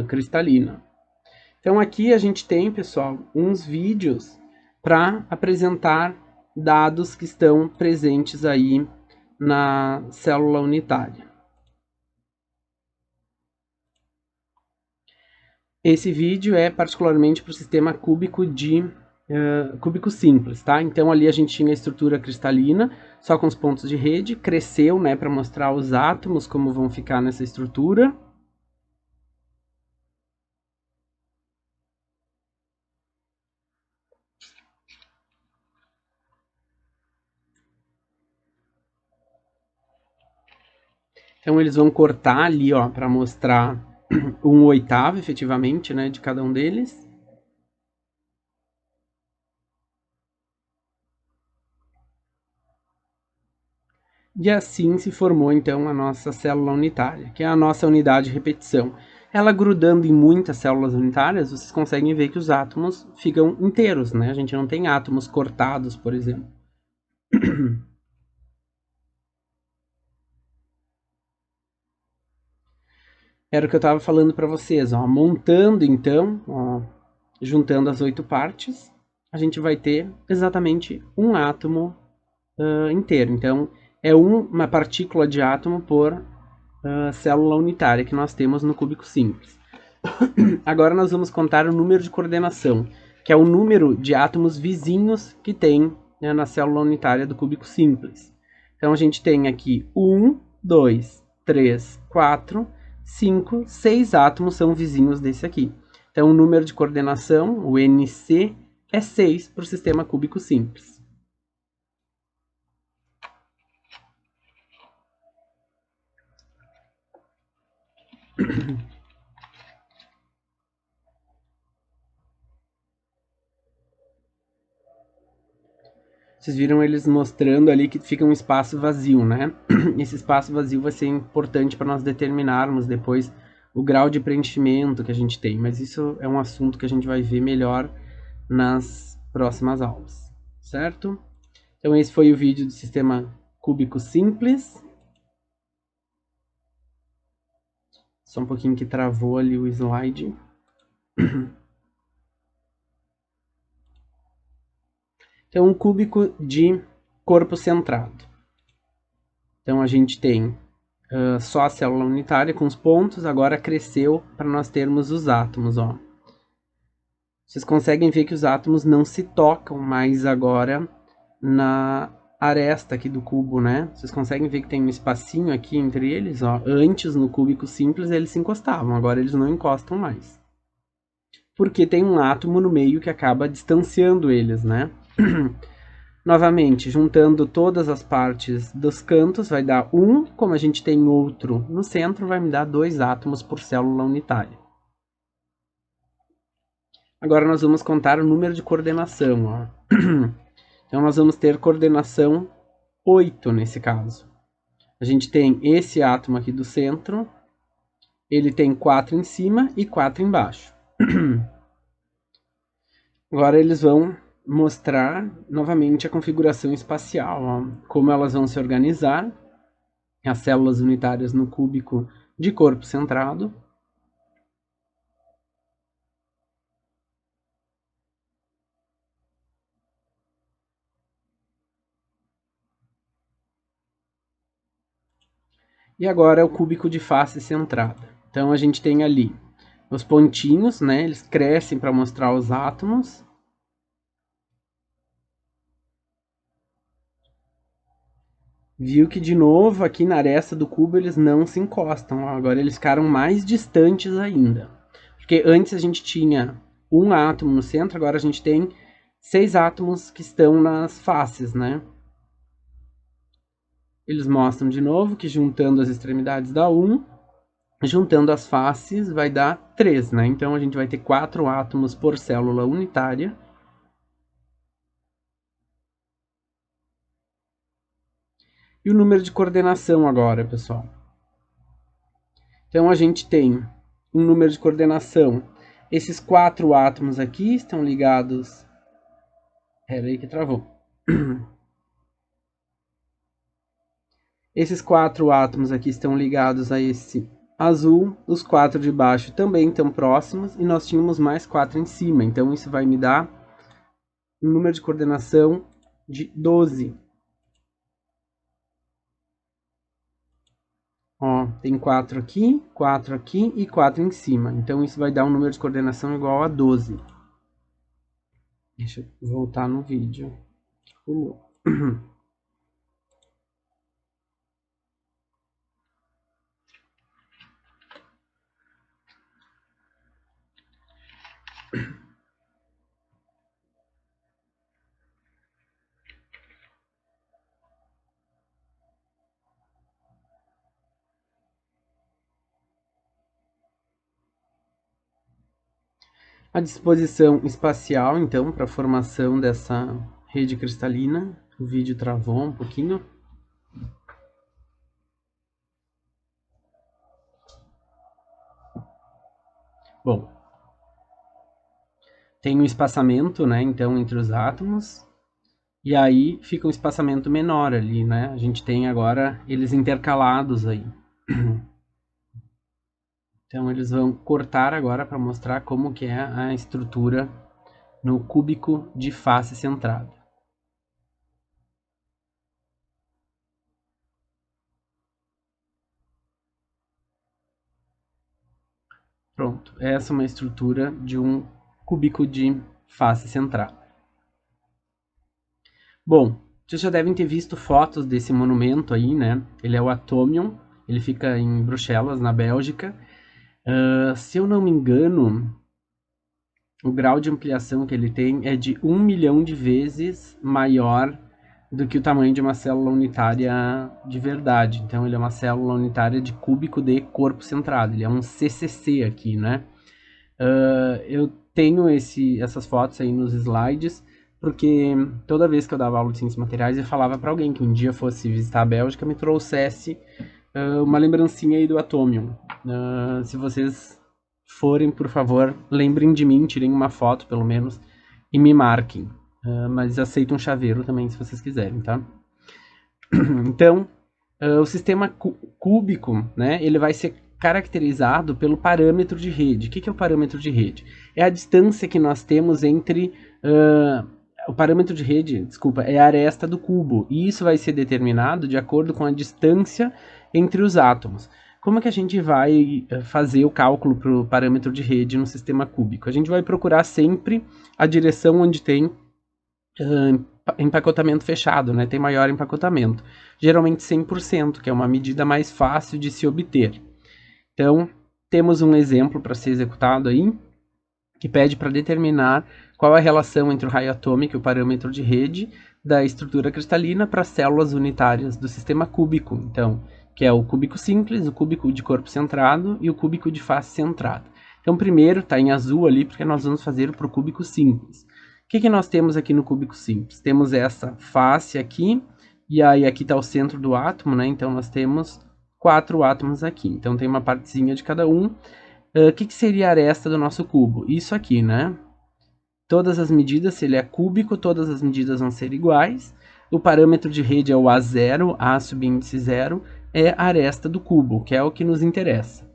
cristalina. Então aqui a gente tem, pessoal, uns vídeos para apresentar dados que estão presentes aí na célula unitária. Esse vídeo é particularmente para o sistema cúbico cúbico simples, tá? Então ali a gente tinha a estrutura cristalina, só com os pontos de rede, cresceu, né, para mostrar os átomos como vão ficar nessa estrutura. Então eles vão cortar ali, ó, para mostrar 1/8 efetivamente, né, de cada um deles. E assim se formou então a nossa célula unitária, que é a nossa unidade de repetição. Ela grudando em muitas células unitárias, vocês conseguem ver que os átomos ficam inteiros, né? A gente não tem átomos cortados, por exemplo. Era o que eu estava falando para vocês, ó, montando então, ó, juntando as 8 partes, a gente vai ter exatamente um átomo inteiro. Então, é uma partícula de átomo por célula unitária que nós temos no cúbico simples. Agora nós vamos contar o número de coordenação, que é o número de átomos vizinhos que tem, né, na célula unitária do cúbico simples. Então a gente tem aqui 1, 2, 3, 4, 5, 6 átomos são vizinhos desse aqui. Então o número de coordenação, o NC, é 6 para o sistema cúbico simples. Vocês viram eles mostrando ali que fica um espaço vazio, né? Esse espaço vazio vai ser importante para nós determinarmos depois o grau de preenchimento que a gente tem. Mas isso é um assunto que a gente vai ver melhor nas próximas aulas, certo? Então esse foi o vídeo do sistema cúbico simples. Só um pouquinho que travou ali o slide. Então, um cúbico de corpo centrado. Então, a gente tem só a célula unitária com os pontos, agora cresceu para nós termos os átomos, ó. Vocês conseguem ver que os átomos não se tocam mais agora na aresta aqui do cubo, né? Vocês conseguem ver que tem um espacinho aqui entre eles, ó. Antes, no cúbico simples, eles se encostavam, agora eles não encostam mais. Porque tem um átomo no meio que acaba distanciando eles, né? Novamente, juntando todas as partes dos cantos, vai dar 1, como a gente tem outro no centro, vai me dar 2 átomos por célula unitária. Agora nós vamos contar o número de coordenação, ó. Então nós vamos ter coordenação 8 nesse caso. A gente tem esse átomo aqui do centro, ele tem 4 em cima e 4 embaixo. Agora eles vão mostrar novamente a configuração espacial, ó, como elas vão se organizar, as células unitárias no cúbico de corpo centrado. E agora é o cúbico de face centrada. Então a gente tem ali os pontinhos, né? Eles crescem para mostrar os átomos. Viu que, de novo, aqui na aresta do cubo eles não se encostam. Ó, agora eles ficaram mais distantes ainda. Porque antes a gente tinha um átomo no centro, agora a gente tem 6 átomos que estão nas faces, né? Eles mostram de novo que juntando as extremidades dá 1, juntando as faces vai dar 3, né? Então a gente vai ter 4 átomos por célula unitária. E o número de coordenação agora, pessoal. Então a gente tem um número de coordenação. Esses 4 átomos aqui estão ligados... Pera aí que travou. Esses 4 átomos aqui estão ligados a esse azul. Os 4 de baixo também estão próximos. E nós tínhamos mais 4 em cima. Então isso vai me dar um número de coordenação de 12. Ó, tem 4 aqui e 4 em cima. Então isso vai dar um número de coordenação igual a 12. Deixa eu voltar no vídeo. Pulou. A disposição espacial, então, para a formação dessa rede cristalina. O vídeo travou um pouquinho. Bom, tem um espaçamento, né, então, entre os átomos. E aí fica um espaçamento menor ali, né? A gente tem agora eles intercalados aí. Então eles vão cortar agora para mostrar como que é a estrutura no cúbico de face centrada. Pronto, essa é uma estrutura de um cúbico de face centrada. Bom, vocês já devem ter visto fotos desse monumento aí, né? Ele é o Atomium, ele fica em Bruxelas, na Bélgica. Se eu não me engano, o grau de ampliação que ele tem é de 1 milhão de vezes maior do que o tamanho de uma célula unitária de verdade. Então ele é uma célula unitária de cúbico de corpo centrado. Ele é um CCC aqui, né? Eu tenho essas fotos aí nos slides, porque toda vez que eu dava aula de ciências materiais, eu falava para alguém que um dia fosse visitar a Bélgica, me trouxesse uma lembrancinha aí do Atomium. Se vocês forem, por favor, lembrem de mim, tirem uma foto pelo menos e me marquem. Mas aceito um chaveiro também, se vocês quiserem, tá? Então, o sistema cúbico, né, ele vai ser caracterizado pelo parâmetro de rede. O que é o parâmetro de rede? É a distância que nós temos entre... o parâmetro de rede, desculpa, é a aresta do cubo. E isso vai ser determinado de acordo com a distância entre os átomos. Como é que a gente vai fazer o cálculo para o parâmetro de rede no sistema cúbico? A gente vai procurar sempre a direção onde tem empacotamento fechado, né? Tem maior empacotamento. Geralmente 100%, que é uma medida mais fácil de se obter. Então, temos um exemplo para ser executado aí, que pede para determinar qual é a relação entre o raio atômico e o parâmetro de rede da estrutura cristalina para as células unitárias do sistema cúbico. Então, que é o cúbico simples, o cúbico de corpo centrado e o cúbico de face centrada. Então, primeiro está em azul ali, porque nós vamos fazer para o cúbico simples. O que nós temos aqui no cúbico simples? Temos essa face aqui, e aí aqui está o centro do átomo, né? Então, nós temos 4 átomos aqui. Então, tem uma partezinha de cada um. O que seria a aresta do nosso cubo? Isso aqui, né? Todas as medidas, se ele é cúbico, todas as medidas vão ser iguais. O parâmetro de rede é o A0, A subíndice 0, é a aresta do cubo, que é o que nos interessa.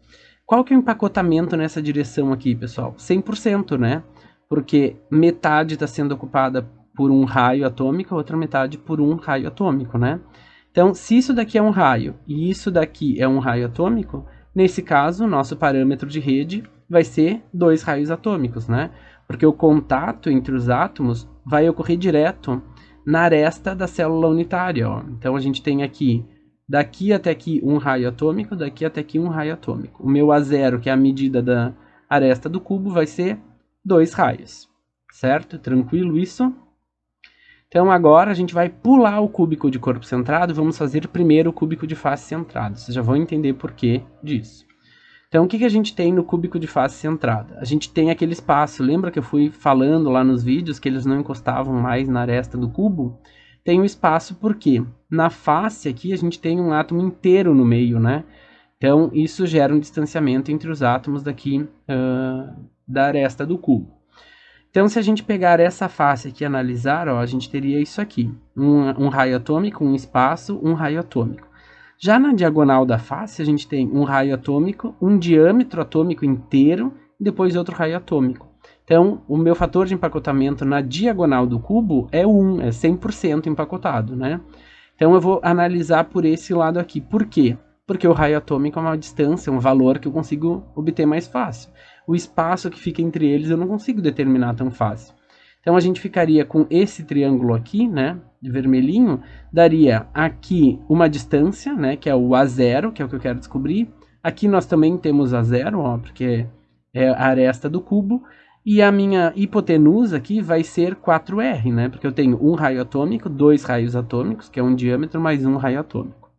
Qual que é o empacotamento nessa direção aqui, pessoal? 100%, né? Porque metade está sendo ocupada por um raio atômico, a outra metade por um raio atômico, né? Então, se isso daqui é um raio e isso daqui é um raio atômico, nesse caso, nosso parâmetro de rede vai ser 2 raios atômicos, né? Porque o contato entre os átomos vai ocorrer direto na aresta da célula unitária, ó. Então a gente tem aqui, daqui até aqui um raio atômico, daqui até aqui um raio atômico. O meu A0, que é a medida da aresta do cubo, vai ser 2 raios, certo? Tranquilo isso? Então agora a gente vai pular o cúbico de corpo centrado, vamos fazer primeiro o cúbico de face centrado. Vocês já vão entender por que disso. Então o que a gente tem no cúbico de face centrada? A gente tem aquele espaço, lembra que eu fui falando lá nos vídeos que eles não encostavam mais na aresta do cubo? Tem um espaço porque na face aqui a gente tem um átomo inteiro no meio, né? Então isso gera um distanciamento entre os átomos daqui da aresta do cubo. Então, se a gente pegar essa face aqui e analisar, ó, a gente teria isso aqui. Um raio atômico, um espaço, um raio atômico. Já na diagonal da face, a gente tem um raio atômico, um diâmetro atômico inteiro e depois outro raio atômico. Então, o meu fator de empacotamento na diagonal do cubo é 1, é 100% empacotado, né? Então, eu vou analisar por esse lado aqui. Por quê? Porque o raio atômico é uma distância, um valor que eu consigo obter mais fácil. O espaço que fica entre eles eu não consigo determinar tão fácil. Então a gente ficaria com esse triângulo aqui, né, de vermelhinho, daria aqui uma distância, né, que é o A0, que é o que eu quero descobrir. Aqui nós também temos A0, ó, porque é a aresta do cubo. E a minha hipotenusa aqui vai ser 4R, né, porque eu tenho um raio atômico, 2 raios atômicos, que é um diâmetro, mais um raio atômico.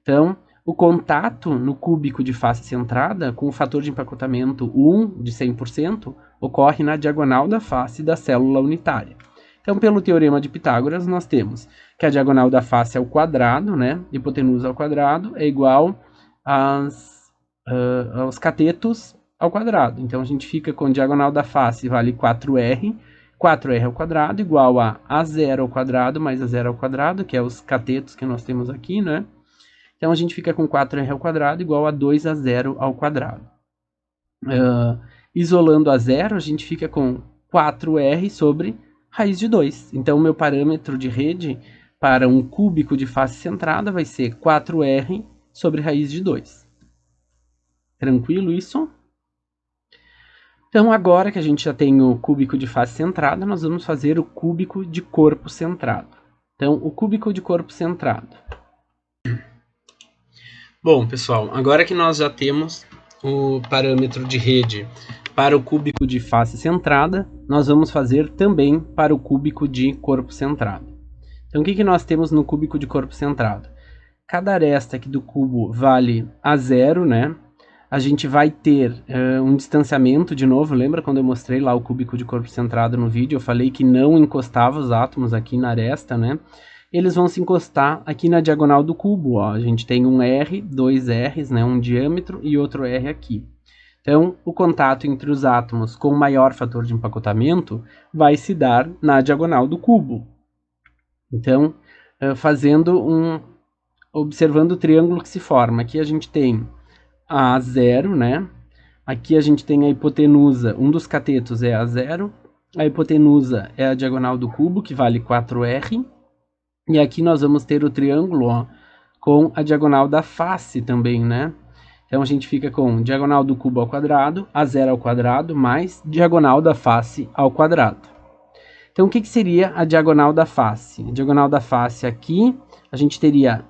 Então, o contato no cúbico de face centrada com o fator de empacotamento 1 de 100% ocorre na diagonal da face da célula unitária. Então, pelo teorema de Pitágoras, nós temos que a diagonal da face ao quadrado, né, hipotenusa ao quadrado, é igual aos catetos ao quadrado. Então, a gente fica com a diagonal da face vale 4R, 4R ao quadrado igual a A0 ao quadrado mais A0 ao quadrado, que é os catetos que nós temos aqui, né? Então, a gente fica com 4R ao quadrado igual a 2A0 ao quadrado. Isolando a zero, a gente fica com 4R sobre raiz de 2. Então, o meu parâmetro de rede para um cúbico de face centrada vai ser 4R sobre raiz de 2. Tranquilo isso? Então, agora que a gente já tem o cúbico de face centrada, nós vamos fazer o cúbico de corpo centrado. Então, o cúbico de corpo centrado. Bom, pessoal, agora que nós já temos o parâmetro de rede para o cúbico de face centrada, nós vamos fazer também para o cúbico de corpo centrado. Então, o que nós temos no cúbico de corpo centrado? Cada aresta aqui do cubo vale A0, né? A gente vai ter um distanciamento, de novo, lembra quando eu mostrei lá o cúbico de corpo centrado no vídeo? Eu falei que não encostava os átomos aqui na aresta, né? Eles vão se encostar aqui na diagonal do cubo, ó. A gente tem um R, 2 R's, né? Um diâmetro e outro R aqui. Então, o contato entre os átomos com maior fator de empacotamento vai se dar na diagonal do cubo. Então, observando o triângulo que se forma. Aqui a gente tem A0, né? Aqui a gente tem a hipotenusa, um dos catetos é A0. A hipotenusa é a diagonal do cubo, que vale 4R. E aqui nós vamos ter o triângulo, ó, com a diagonal da face também, né? Então a gente fica com diagonal do cubo ao quadrado, A0 ao quadrado, mais diagonal da face ao quadrado. Então o que seria a diagonal da face? A diagonal da face aqui, a gente teria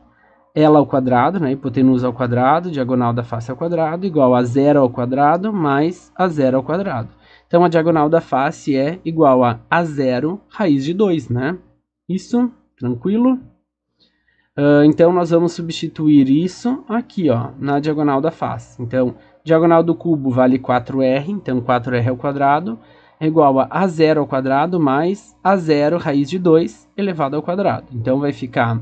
ela ao quadrado, né? Hipotenusa ao quadrado, diagonal da face ao quadrado, igual a 0 ao quadrado mais A0 ao quadrado. Então a diagonal da face é igual a A0 raiz de 2, né? Isso... Tranquilo? Então, nós vamos substituir isso aqui, ó, na diagonal da face. Então, diagonal do cubo vale 4R, então 4R ao quadrado é igual a A0 ao quadrado mais A0 raiz de 2 elevado ao quadrado. Então, vai ficar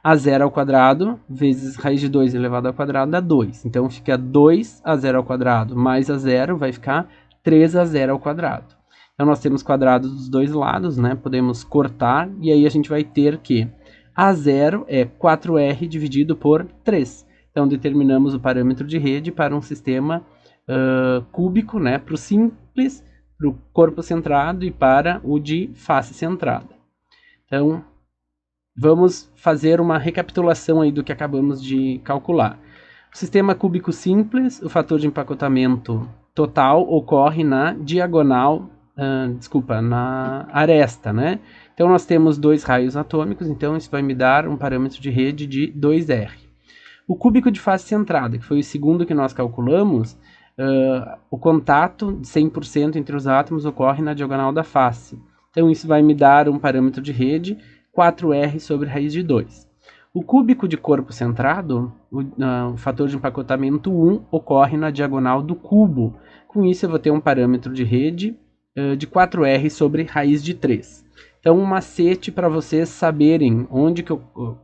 A0 ao quadrado vezes raiz de 2 elevado ao quadrado dá 2. Então, fica 2A0 ao quadrado mais A0 vai ficar 3A0 ao quadrado. Então, nós temos quadrados dos dois lados, né? Podemos cortar e aí a gente vai ter que A0 é 4R dividido por 3. Então, determinamos o parâmetro de rede para um sistema cúbico, né? Para o simples, para o corpo centrado e para o de face centrada. Então, vamos fazer uma recapitulação aí do que acabamos de calcular. O sistema cúbico simples, o fator de empacotamento total ocorre na diagonal, na aresta, né? Então, nós temos 2 raios atômicos, então isso vai me dar um parâmetro de rede de 2R. O cúbico de face centrada, que foi o segundo que nós calculamos, o contato de 100% entre os átomos ocorre na diagonal da face. Então, isso vai me dar um parâmetro de rede 4R sobre raiz de 2. O cúbico de corpo centrado, o fator de empacotamento 1, ocorre na diagonal do cubo. Com isso, eu vou ter um parâmetro de rede de 4R sobre raiz de 3. Então, um macete para vocês saberem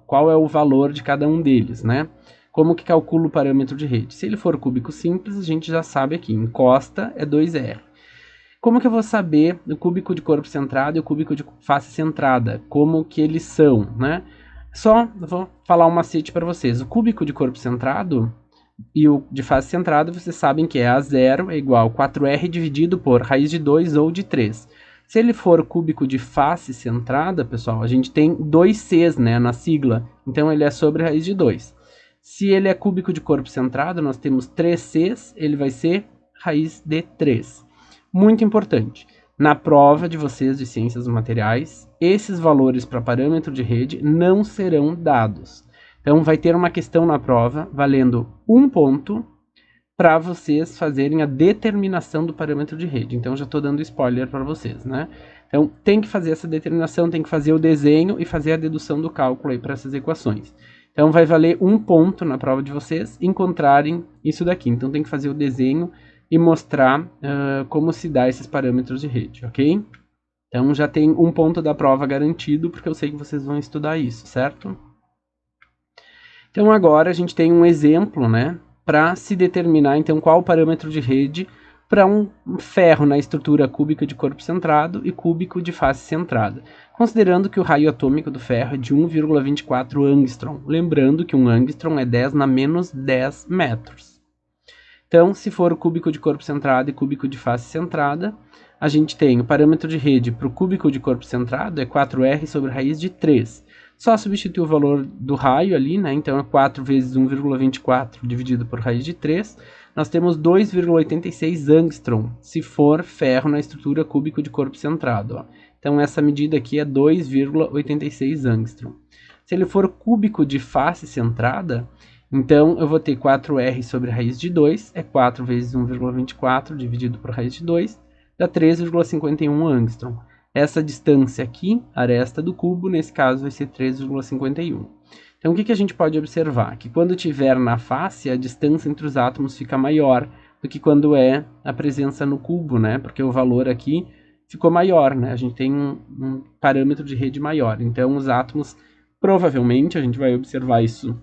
qual é o valor de cada um deles, né? Como que calcula o parâmetro de rede? Se ele for cúbico simples, a gente já sabe aqui, encosta é 2R. Como que eu vou saber o cúbico de corpo centrado e o cúbico de face centrada? Como que eles são, né? Só vou falar um macete para vocês. O cúbico de corpo centrado e o de face centrada, vocês sabem que é A0 é igual a 4R dividido por raiz de 2 ou de 3. Se ele for cúbico de face centrada, pessoal, a gente tem 2 Cs, né, na sigla. Então, ele é sobre raiz de 2. Se ele é cúbico de corpo centrado, nós temos 3 Cs, ele vai ser raiz de 3. Muito importante. Na prova de vocês de Ciências dos Materiais, esses valores para parâmetro de rede não serão dados. Então, vai ter uma questão na prova valendo 1 ponto para vocês fazerem a determinação do parâmetro de rede. Então, já estou dando spoiler para vocês, né? Então, tem que fazer essa determinação, tem que fazer o desenho e fazer a dedução do cálculo aí para essas equações. Então, vai valer 1 ponto na prova de vocês encontrarem isso daqui. Então, tem que fazer o desenho e mostrar como se dá esses parâmetros de rede, ok? Então, já tem 1 ponto da prova garantido, porque eu sei que vocês vão estudar isso, certo? Então, agora a gente tem um exemplo, né, para se determinar, então, qual o parâmetro de rede para um ferro na estrutura cúbica de corpo centrado e cúbico de face centrada, considerando que o raio atômico do ferro é de 1,24 angstrom, lembrando que um angstrom é 10 na menos 10 metros. Então, se for o cúbico de corpo centrado e cúbico de face centrada, a gente tem o parâmetro de rede para o cúbico de corpo centrado é 4R sobre raiz de 3. Só substituir o valor do raio ali, né? Então é 4 vezes 1,24 dividido por raiz de 3. Nós temos 2,86 angstrom, se for ferro na estrutura cúbico de corpo centrado. Ó. Então essa medida aqui é 2,86 angstrom. Se ele for cúbico de face centrada, então eu vou ter 4R sobre raiz de 2, é 4 vezes 1,24 dividido por raiz de 2, dá 3,51 angstrom. Essa distância aqui, aresta do cubo, nesse caso vai ser 3,51. Então, o que a gente pode observar? Que quando tiver na face, a distância entre os átomos fica maior do que quando é a presença no cubo, né? Porque o valor aqui ficou maior, né? A gente tem um parâmetro de rede maior. Então, os átomos, provavelmente, a gente vai observar isso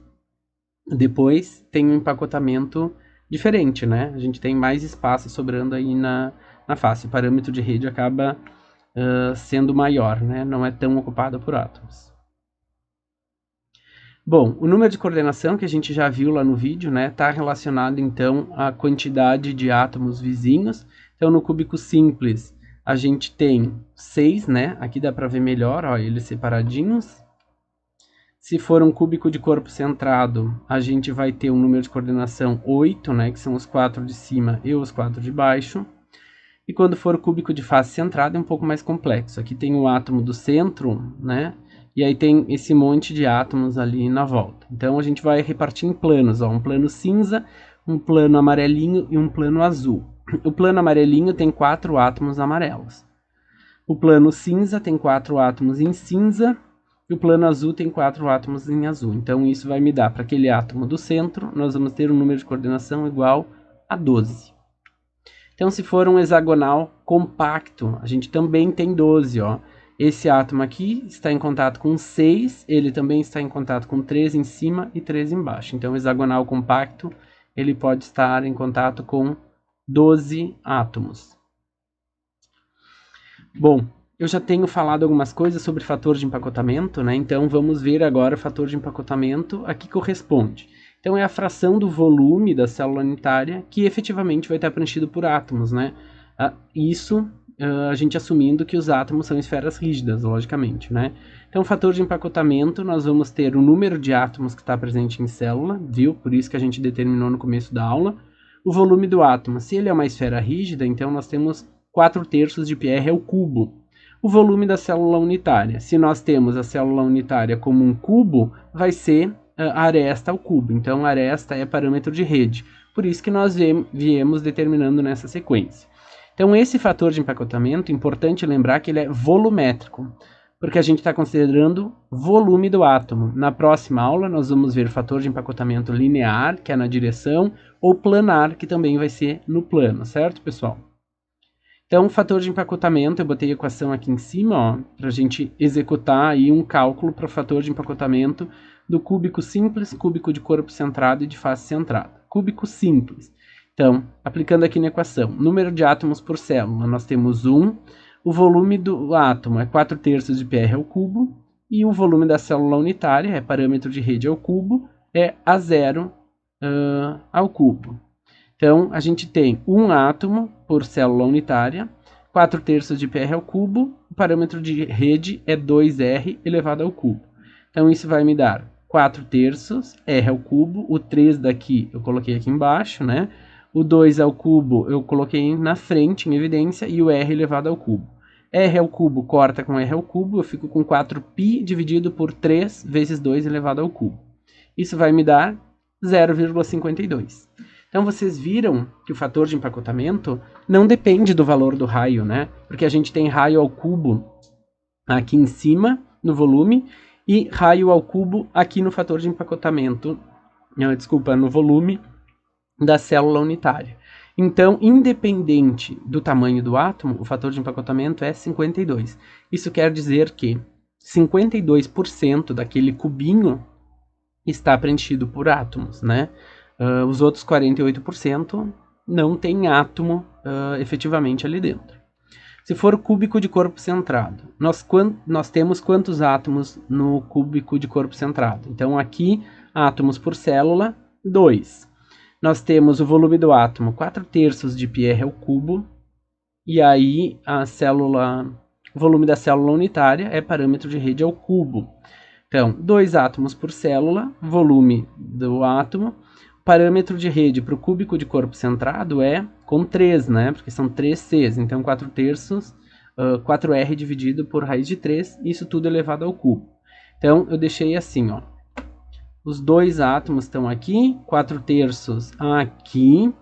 depois, tem um empacotamento diferente, né? A gente tem mais espaço sobrando aí na face. O parâmetro de rede acaba sendo maior, né? Não é tão ocupado por átomos. Bom, o número de coordenação que a gente já viu lá no vídeo, né, está relacionado então à quantidade de átomos vizinhos. Então, no cúbico simples, a gente tem 6, né? Aqui dá para ver melhor, ó, eles separadinhos. Se for um cúbico de corpo centrado, a gente vai ter um número de coordenação 8, né, que são os 4 de cima e os 4 de baixo. E quando for cúbico de face centrada é um pouco mais complexo. Aqui tem o átomo do centro, né? E aí tem esse monte de átomos ali na volta. Então a gente vai repartir em planos, ó, um plano cinza, um plano amarelinho e um plano azul. O plano amarelinho tem 4 átomos amarelos. O plano cinza tem 4 átomos em cinza e o plano azul tem 4 átomos em azul. Então isso vai me dar para aquele átomo do centro, nós vamos ter um número de coordenação igual a 12. Então, se for um hexagonal compacto, a gente também tem 12, ó. Esse átomo aqui está em contato com 6, ele também está em contato com 3 em cima e 3 embaixo. Então, o hexagonal compacto, ele pode estar em contato com 12 átomos. Bom, eu já tenho falado algumas coisas sobre fator de empacotamento, né? Então, vamos ver agora o fator de empacotamento a que corresponde. Então, é a fração do volume da célula unitária que efetivamente vai estar preenchido por átomos, né? Isso a gente assumindo que os átomos são esferas rígidas, logicamente, né? Então, o fator de empacotamento, nós vamos ter o número de átomos que está presente em célula, viu? Por isso que a gente determinou no começo da aula. O volume do átomo, se ele é uma esfera rígida, então nós temos 4/3 de πr ao cubo. O volume da célula unitária, se nós temos a célula unitária como um cubo, vai ser aresta ao cubo. Então, aresta é parâmetro de rede. Por isso que nós viemos determinando nessa sequência. Então, esse fator de empacotamento, importante lembrar que ele é volumétrico, porque a gente está considerando volume do átomo. Na próxima aula, nós vamos ver fator de empacotamento linear, que é na direção, ou planar, que também vai ser no plano, certo, pessoal? Então, o fator de empacotamento, eu botei a equação aqui em cima, para a gente executar aí um cálculo para o fator de empacotamento do cúbico simples, cúbico de corpo centrado e de face centrada. Cúbico simples. Então, aplicando aqui na equação, número de átomos por célula, nós temos 1, o volume do átomo é 4/3 de πr ao cubo, e o volume da célula unitária, é parâmetro de rede ao cubo, é A0 ao cubo. Então, a gente tem 1 átomo por célula unitária, 4/3 de πr ao cubo, o parâmetro de rede é 2R elevado ao cubo. Então, isso vai me dar 4/3 R ao cubo, o 3 daqui eu coloquei aqui embaixo, né? O 2 ao cubo eu coloquei na frente, em evidência, e o R elevado ao cubo. R ao cubo corta com R ao cubo, eu fico com 4π dividido por 3 vezes 2 elevado ao cubo. Isso vai me dar 0,52. Então, vocês viram que o fator de empacotamento não depende do valor do raio, né? Porque a gente tem raio ao cubo aqui em cima, no volume, e raio ao cubo aqui no fator de empacotamento, no volume da célula unitária. Então, independente do tamanho do átomo, o fator de empacotamento é 52. Isso quer dizer que 52% daquele cubinho está preenchido por átomos, né? Os outros 48% não tem átomo efetivamente ali dentro. Se for cúbico de corpo centrado, nós temos quantos átomos no cúbico de corpo centrado? Então, aqui, átomos por célula, 2. Nós temos o volume do átomo, 4/3 de πr ao cubo, e aí o volume da célula unitária é parâmetro de rede ao cubo. Então, 2 átomos por célula, volume do átomo. Parâmetro de rede para o cúbico de corpo centrado é com 3, né? Porque são 3 Cs, então 4/3, 4R dividido por raiz de 3, isso tudo elevado ao cubo. Então, eu deixei assim, ó. Os 2 átomos estão aqui, 4/3 aqui,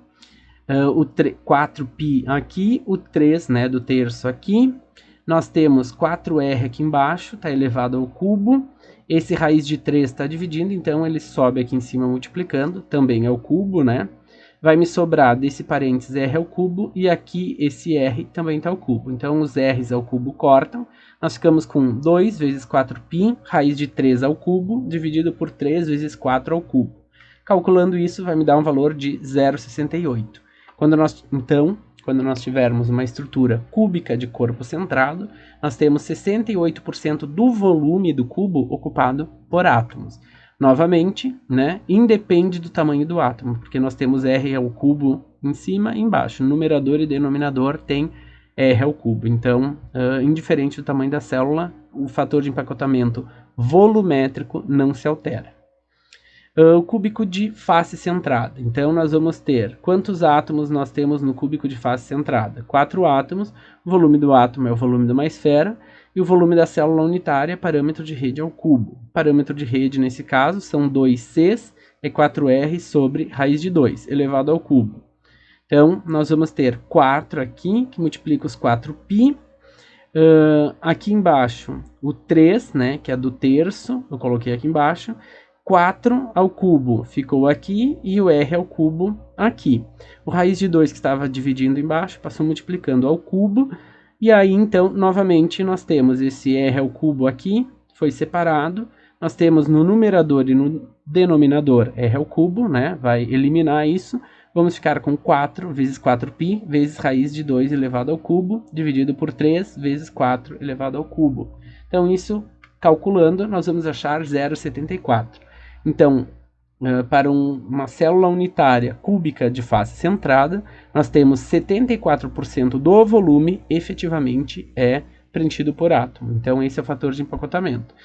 o 4π aqui, o 3, né, do terço aqui. Nós temos 4R aqui embaixo, está elevado ao cubo. Esse raiz de 3 está dividindo, então ele sobe aqui em cima multiplicando, também é o cubo, né? Vai me sobrar desse parênteses R ao cubo, e aqui esse R também está ao cubo. Então, os R's ao cubo cortam. Nós ficamos com 2 vezes 4π, raiz de 3 ao cubo, dividido por 3 vezes 4 ao cubo. Calculando isso, vai me dar um valor de 0,68. Quando nós tivermos uma estrutura cúbica de corpo centrado, nós temos 68% do volume do cubo ocupado por átomos. Novamente, né, independe do tamanho do átomo, porque nós temos R ao cubo em cima e embaixo. Numerador e denominador tem R ao cubo. Então, indiferente do tamanho da célula, o fator de empacotamento volumétrico não se altera. O cúbico de face centrada. Então, nós vamos ter quantos átomos nós temos no cúbico de face centrada? 4 átomos, o volume do átomo é o volume de uma esfera, e o volume da célula unitária é parâmetro de rede ao cubo. Parâmetro de rede, nesse caso, são 2 Cs, é 4R sobre raiz de 2, elevado ao cubo. Então, nós vamos ter 4 aqui, que multiplica os 4π. Aqui embaixo, o 3, né, que é do terço, eu coloquei aqui embaixo. 4 ao cubo ficou aqui, e o R ao cubo aqui. O raiz de 2 que estava dividindo embaixo, passou multiplicando ao cubo. E aí, então, novamente, nós temos esse R ao cubo aqui, foi separado. Nós temos no numerador e no denominador R ao cubo, né? Vai eliminar isso. Vamos ficar com 4 vezes 4π vezes raiz de 2 elevado ao cubo, dividido por 3 vezes 4 elevado ao cubo. Então, isso, calculando, nós vamos achar 0,74. Então, para uma célula unitária cúbica de face centrada, nós temos 74% do volume efetivamente é preenchido por átomo. Então, esse é o fator de empacotamento.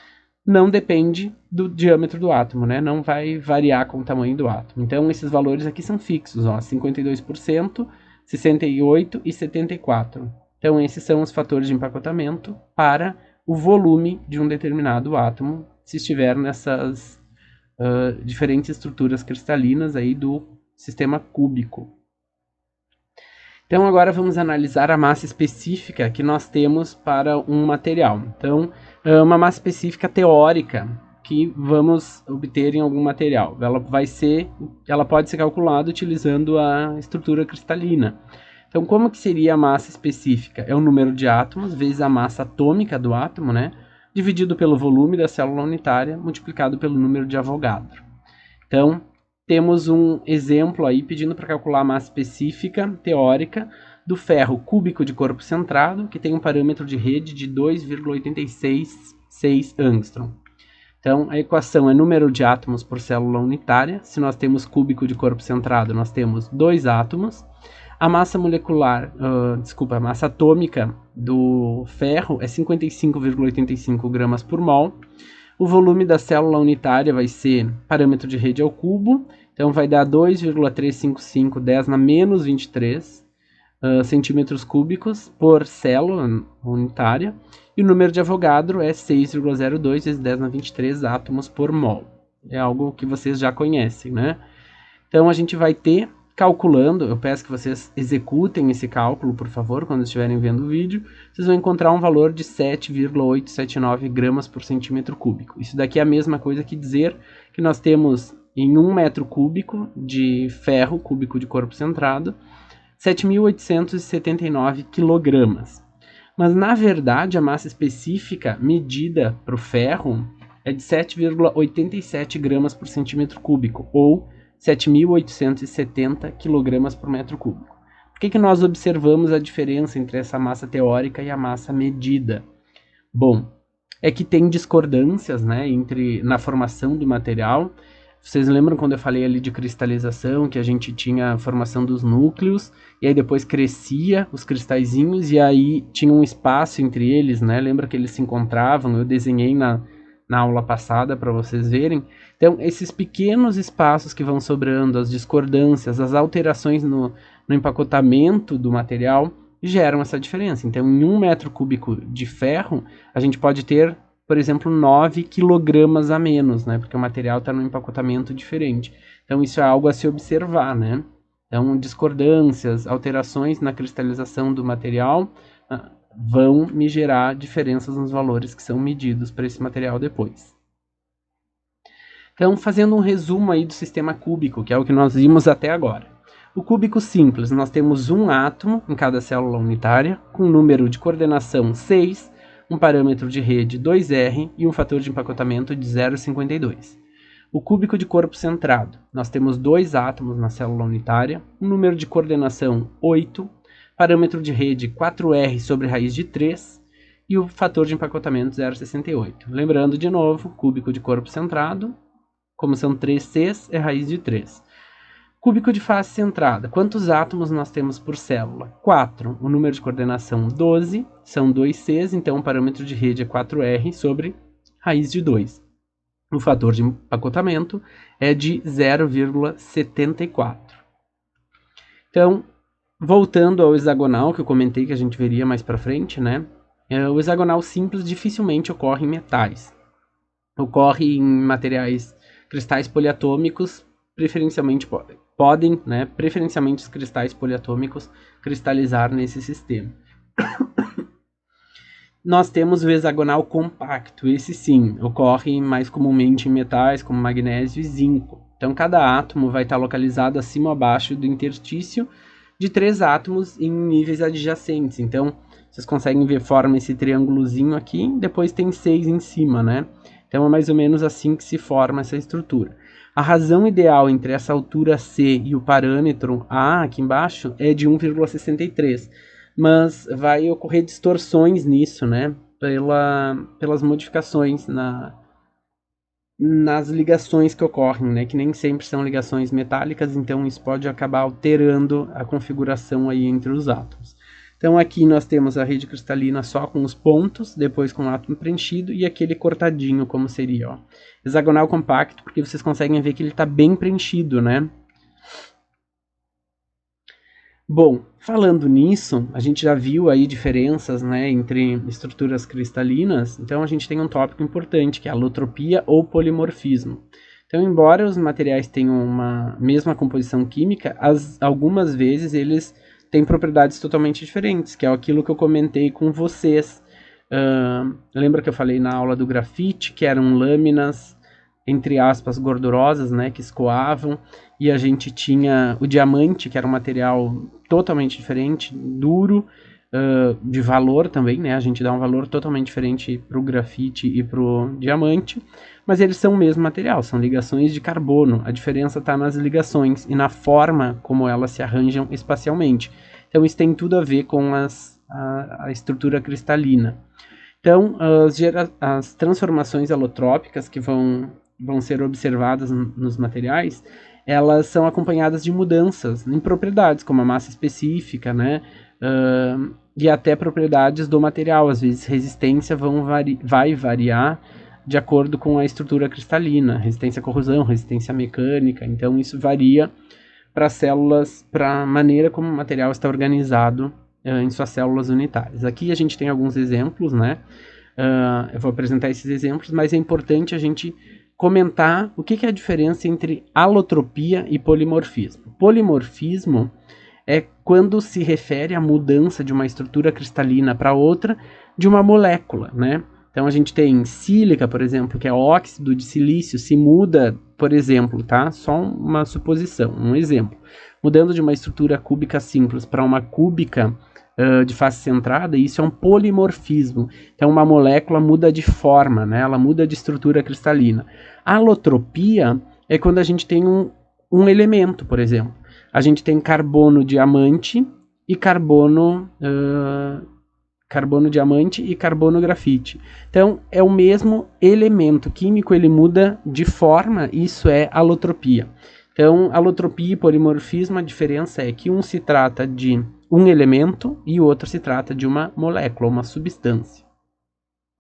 não depende do diâmetro do átomo, né? Não vai variar com o tamanho do átomo. Então, esses valores aqui são fixos, ó, 52%, 68% e 74%. Então, esses são os fatores de empacotamento para o volume de um determinado átomo, se estiver nessas diferentes estruturas cristalinas aí do sistema cúbico. Então, agora vamos analisar a massa específica que nós temos para um material. Então, uma massa específica teórica que vamos obter em algum material. Ela pode ser calculada utilizando a estrutura cristalina. Então, como que seria a massa específica? É o número de átomos vezes a massa atômica do átomo, né? Dividido pelo volume da célula unitária, multiplicado pelo número de Avogadro. Então, temos um exemplo aí pedindo para calcular a massa específica teórica do ferro cúbico de corpo centrado, que tem um parâmetro de rede de 2,866 angstrom. Então, a equação é número de átomos por célula unitária. Se nós temos cúbico de corpo centrado, nós temos 2 átomos. A massa a massa atômica do ferro é 55,85 gramas por mol. O volume da célula unitária vai ser parâmetro de rede ao cubo, então vai dar 2,355 10 na menos 23 centímetros cúbicos por célula unitária. E o número de Avogadro é 6,02 vezes 10 na 23 átomos por mol. É algo que vocês já conhecem, né? Então a gente vai ter, calculando, eu peço que vocês executem esse cálculo, por favor, quando estiverem vendo o vídeo, vocês vão encontrar um valor de 7,879 gramas por centímetro cúbico. Isso daqui é a mesma coisa que dizer que nós temos em 1 metro cúbico de ferro cúbico de corpo centrado, 7.879 quilogramas. Mas, na verdade, a massa específica medida para o ferro é de 7,87 gramas por centímetro cúbico, ou 7.870 kg por metro cúbico. Por que nós observamos a diferença entre essa massa teórica e a massa medida? Bom, é que tem discordâncias, né, na formação do material. Vocês lembram quando eu falei ali de cristalização, que a gente tinha a formação dos núcleos, e aí depois crescia os cristalzinhos, e aí tinha um espaço entre eles, né? Lembra que eles se encontravam? Eu desenhei na aula passada para vocês verem. Então, esses pequenos espaços que vão sobrando, as discordâncias, as alterações no empacotamento do material geram essa diferença. Então, em 1 metro cúbico de ferro, a gente pode ter, por exemplo, 9 quilogramas a menos, né? Porque o material está num empacotamento diferente. Então, isso é algo a se observar, né? Então, discordâncias, alterações na cristalização do material vão me gerar diferenças nos valores que são medidos para esse material depois. Então, fazendo um resumo aí do sistema cúbico, que é o que nós vimos até agora. O cúbico simples, nós temos um átomo em cada célula unitária, com número de coordenação 6, um parâmetro de rede 2R e um fator de empacotamento de 0,52. O cúbico de corpo centrado, nós temos 2 átomos na célula unitária, um número de coordenação 8, parâmetro de rede 4R sobre raiz de 3 e o fator de empacotamento 0,68. Lembrando de novo, cúbico de corpo centrado, como são 3 Cs, é raiz de 3. Cúbico de face centrada, quantos átomos nós temos por célula? 4. O número de coordenação 12, são 2 Cs, então o parâmetro de rede é 4R sobre raiz de 2. O fator de empacotamento é de 0,74. Então, voltando ao hexagonal, que eu comentei que a gente veria mais para frente, né? O hexagonal simples dificilmente ocorre em metais. Ocorre em materiais, cristais poliatômicos, preferencialmente podem, né? Preferencialmente os cristais poliatômicos cristalizar nesse sistema. Nós temos o hexagonal compacto, esse sim, ocorre mais comumente em metais como magnésio e zinco. Então, cada átomo vai estar localizado acima ou abaixo do interstício de 3 átomos em níveis adjacentes. Então, vocês conseguem ver, forma esse triângulozinho aqui, depois tem 6 em cima, né? Então, é mais ou menos assim que se forma essa estrutura. A razão ideal entre essa altura C e o parâmetro A, aqui embaixo, é de 1,63. Mas vai ocorrer distorções nisso, né? Pelas modificações nas ligações que ocorrem, né? Que nem sempre são ligações metálicas, então isso pode acabar alterando a configuração aí entre os átomos. Então aqui nós temos a rede cristalina só com os pontos, depois com o átomo preenchido e aquele cortadinho, como seria, ó. Hexagonal compacto, porque vocês conseguem ver que ele está bem preenchido, né? Bom, falando nisso, a gente já viu aí diferenças, né, entre estruturas cristalinas, então a gente tem um tópico importante, que é a alotropia ou polimorfismo. Então, embora os materiais tenham uma mesma composição química, algumas vezes eles têm propriedades totalmente diferentes, que é aquilo que eu comentei com vocês. Lembra que eu falei na aula do grafite, que eram lâminas, entre aspas, gordurosas, né, que escoavam, e a gente tinha o diamante, que era um material totalmente diferente, duro, de valor também, né, a gente dá um valor totalmente diferente para o grafite e para o diamante, mas eles são o mesmo material, são ligações de carbono, a diferença está nas ligações e na forma como elas se arranjam espacialmente. Então isso tem tudo a ver com a estrutura cristalina. Então, as transformações alotrópicas que vão ser observadas nos materiais, elas são acompanhadas de mudanças em propriedades, como a massa específica, né? E até propriedades do material. Às vezes, resistência vai variar de acordo com a estrutura cristalina, resistência à corrosão, resistência mecânica. Então, isso varia para as células, para a maneira como o material está organizado em suas células unitárias. Aqui a gente tem alguns exemplos, né? Eu vou apresentar esses exemplos, mas é importante a gente comentar o que é a diferença entre alotropia e polimorfismo. Polimorfismo é quando se refere à mudança de uma estrutura cristalina para outra de uma molécula, né? Então a gente tem sílica, por exemplo, que é óxido de silício, se muda, por exemplo, tá? Só uma suposição, um exemplo. Mudando de uma estrutura cúbica simples para uma cúbica de face centrada, isso é um polimorfismo. Então uma molécula muda de forma, né? Ela muda de estrutura cristalina. A alotropia é quando a gente tem um elemento, por exemplo. A gente tem carbono diamante e carbono diamante e carbono grafite. Então é o mesmo elemento químico, ele muda de forma, isso é alotropia. Então, alotropia e polimorfismo, a diferença é que um se trata de um elemento e o outro se trata de uma molécula, uma substância.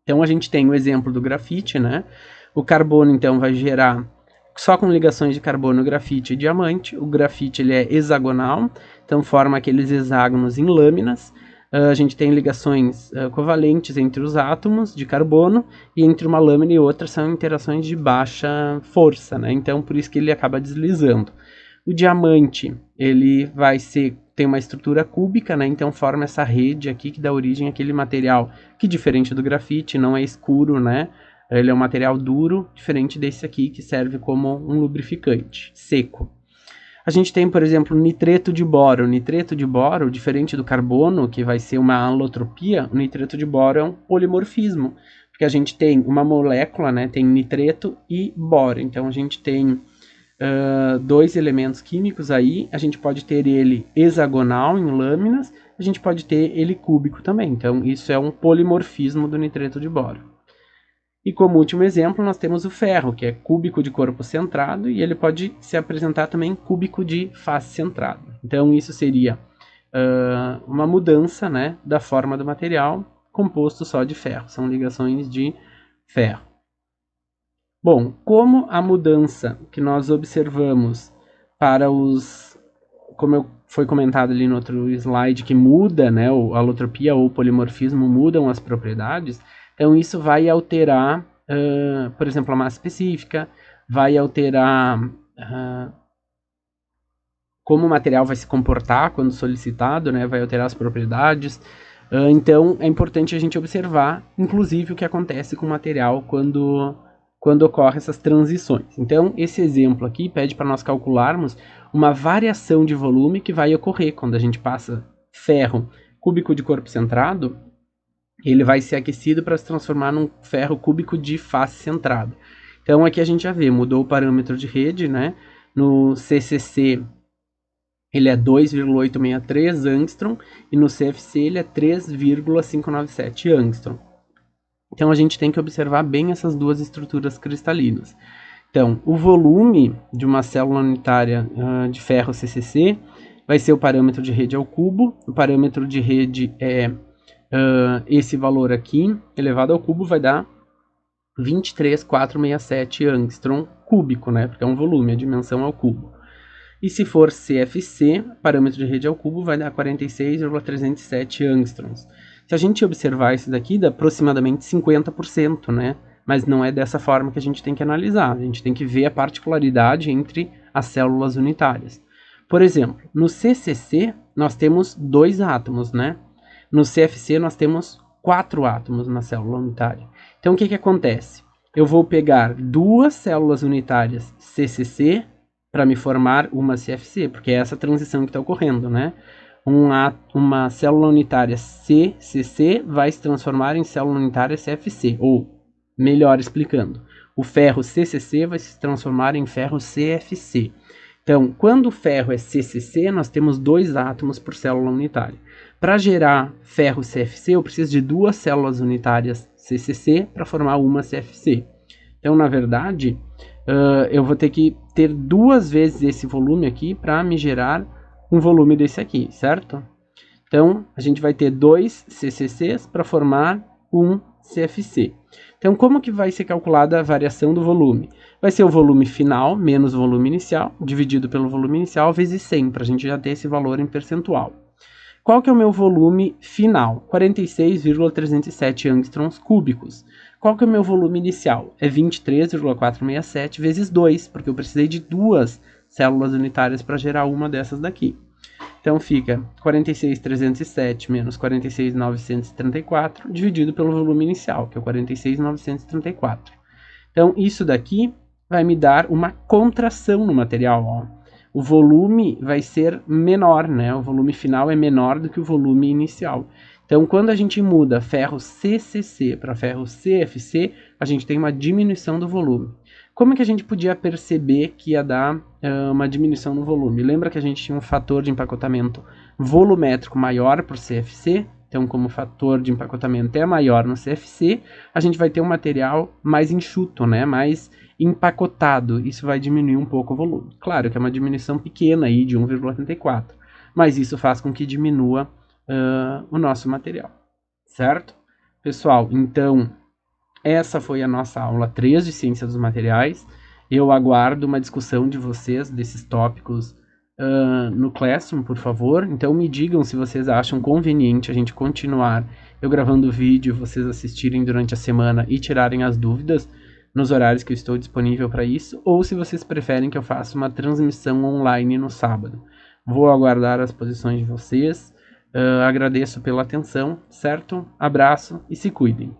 Então, a gente tem o exemplo do grafite, né? O carbono, então, vai gerar só com ligações de carbono, grafite e diamante. O grafite, ele é hexagonal, então forma aqueles hexágonos em lâminas. A gente tem ligações covalentes entre os átomos de carbono e entre uma lâmina e outra são interações de baixa força, né? Então, por isso que ele acaba deslizando. O diamante, ele tem uma estrutura cúbica, né? Então forma essa rede aqui que dá origem àquele material que, diferente do grafite, não é escuro, né? Ele é um material duro, diferente desse aqui que serve como um lubrificante seco. A gente tem, por exemplo, nitreto de boro. O nitreto de boro, diferente do carbono, que vai ser uma alotropia, o nitreto de boro é um polimorfismo, porque a gente tem uma molécula, né, tem nitreto e boro. Então, a gente tem dois elementos químicos aí, a gente pode ter ele hexagonal em lâminas, a gente pode ter ele cúbico também. Então, isso é um polimorfismo do nitreto de boro. E como último exemplo, nós temos o ferro, que é cúbico de corpo centrado, e ele pode se apresentar também cúbico de face centrada. Então, isso seria uma mudança, né, da forma do material composto só de ferro. São ligações de ferro. Bom, como a mudança que nós observamos para como foi comentado ali no outro slide, que muda, né, a alotropia ou o polimorfismo mudam as propriedades. Então, isso vai alterar, por exemplo, a massa específica, vai alterar como o material vai se comportar quando solicitado, né? Vai alterar as propriedades. Então, é importante a gente observar, inclusive, o que acontece com o material quando ocorrem essas transições. Então, esse exemplo aqui pede para nós calcularmos uma variação de volume que vai ocorrer quando a gente passa ferro cúbico de corpo centrado. Ele vai ser aquecido para se transformar num ferro cúbico de face centrada. Então aqui a gente já vê, mudou o parâmetro de rede, né? No CCC ele é 2,863 angstrom e no CFC ele é 3,597 angstrom. Então a gente tem que observar bem essas duas estruturas cristalinas. Então, o volume de uma célula unitária de ferro CCC vai ser o parâmetro de rede ao cubo. O parâmetro de rede é esse valor aqui, elevado ao cubo, vai dar 23.467 angstrom cúbico, né? Porque é um volume, a dimensão ao cubo. E se for CFC, parâmetro de rede ao cubo, vai dar 46,307 angstroms. Se a gente observar isso daqui, dá aproximadamente 50%, né? Mas não é dessa forma que a gente tem que analisar. A gente tem que ver a particularidade entre as células unitárias. Por exemplo, no CCC, nós temos 2 átomos, né? No CFC, nós temos 4 átomos na célula unitária. Então, o que acontece? Eu vou pegar 2 células unitárias CCC para me formar uma CFC, porque é essa transição que está ocorrendo, né? Uma célula unitária CCC vai se transformar em célula unitária CFC, ou, melhor explicando, o ferro CCC vai se transformar em ferro CFC. Então, quando o ferro é CCC, nós temos 2 átomos por célula unitária. Para gerar ferro CFC, eu preciso de 2 células unitárias CCC para formar uma CFC. Então, na verdade, eu vou ter que ter 2 vezes esse volume aqui para me gerar um volume desse aqui, certo? Então, a gente vai ter 2 CCCs para formar um CFC. Então, como que vai ser calculada a variação do volume? Vai ser o volume final menos o volume inicial, dividido pelo volume inicial, vezes 100, para a gente já ter esse valor em percentual. Qual que é o meu volume final? 46,307 angstroms cúbicos. Qual que é o meu volume inicial? É 23,467 vezes 2, porque eu precisei de 2 células unitárias para gerar uma dessas daqui. Então fica 46.307 menos 46.934 dividido pelo volume inicial, que é 46.934. Então isso daqui vai me dar uma contração no material, ó. O volume vai ser menor, né? O volume final é menor do que o volume inicial. Então, quando a gente muda ferro CCC para ferro CFC, a gente tem uma diminuição do volume. Como é que a gente podia perceber que ia dar uma diminuição no volume? Lembra que a gente tinha um fator de empacotamento volumétrico maior para o CFC? Então, como o fator de empacotamento é maior no CFC, a gente vai ter um material mais enxuto, né? Mais empacotado. Isso vai diminuir um pouco o volume. Claro que é uma diminuição pequena aí de 1,84, mas isso faz com que diminua o nosso material, certo? Pessoal, então essa foi a nossa aula 3 de Ciência dos Materiais. Eu aguardo uma discussão de vocês desses tópicos no Classroom, por favor. Então me digam se vocês acham conveniente a gente continuar eu gravando o vídeo, vocês assistirem durante a semana e tirarem as dúvidas nos horários que eu estou disponível para isso, ou se vocês preferem que eu faça uma transmissão online no sábado. Vou aguardar as posições de vocês. Agradeço pela atenção, certo? Abraço e se cuidem.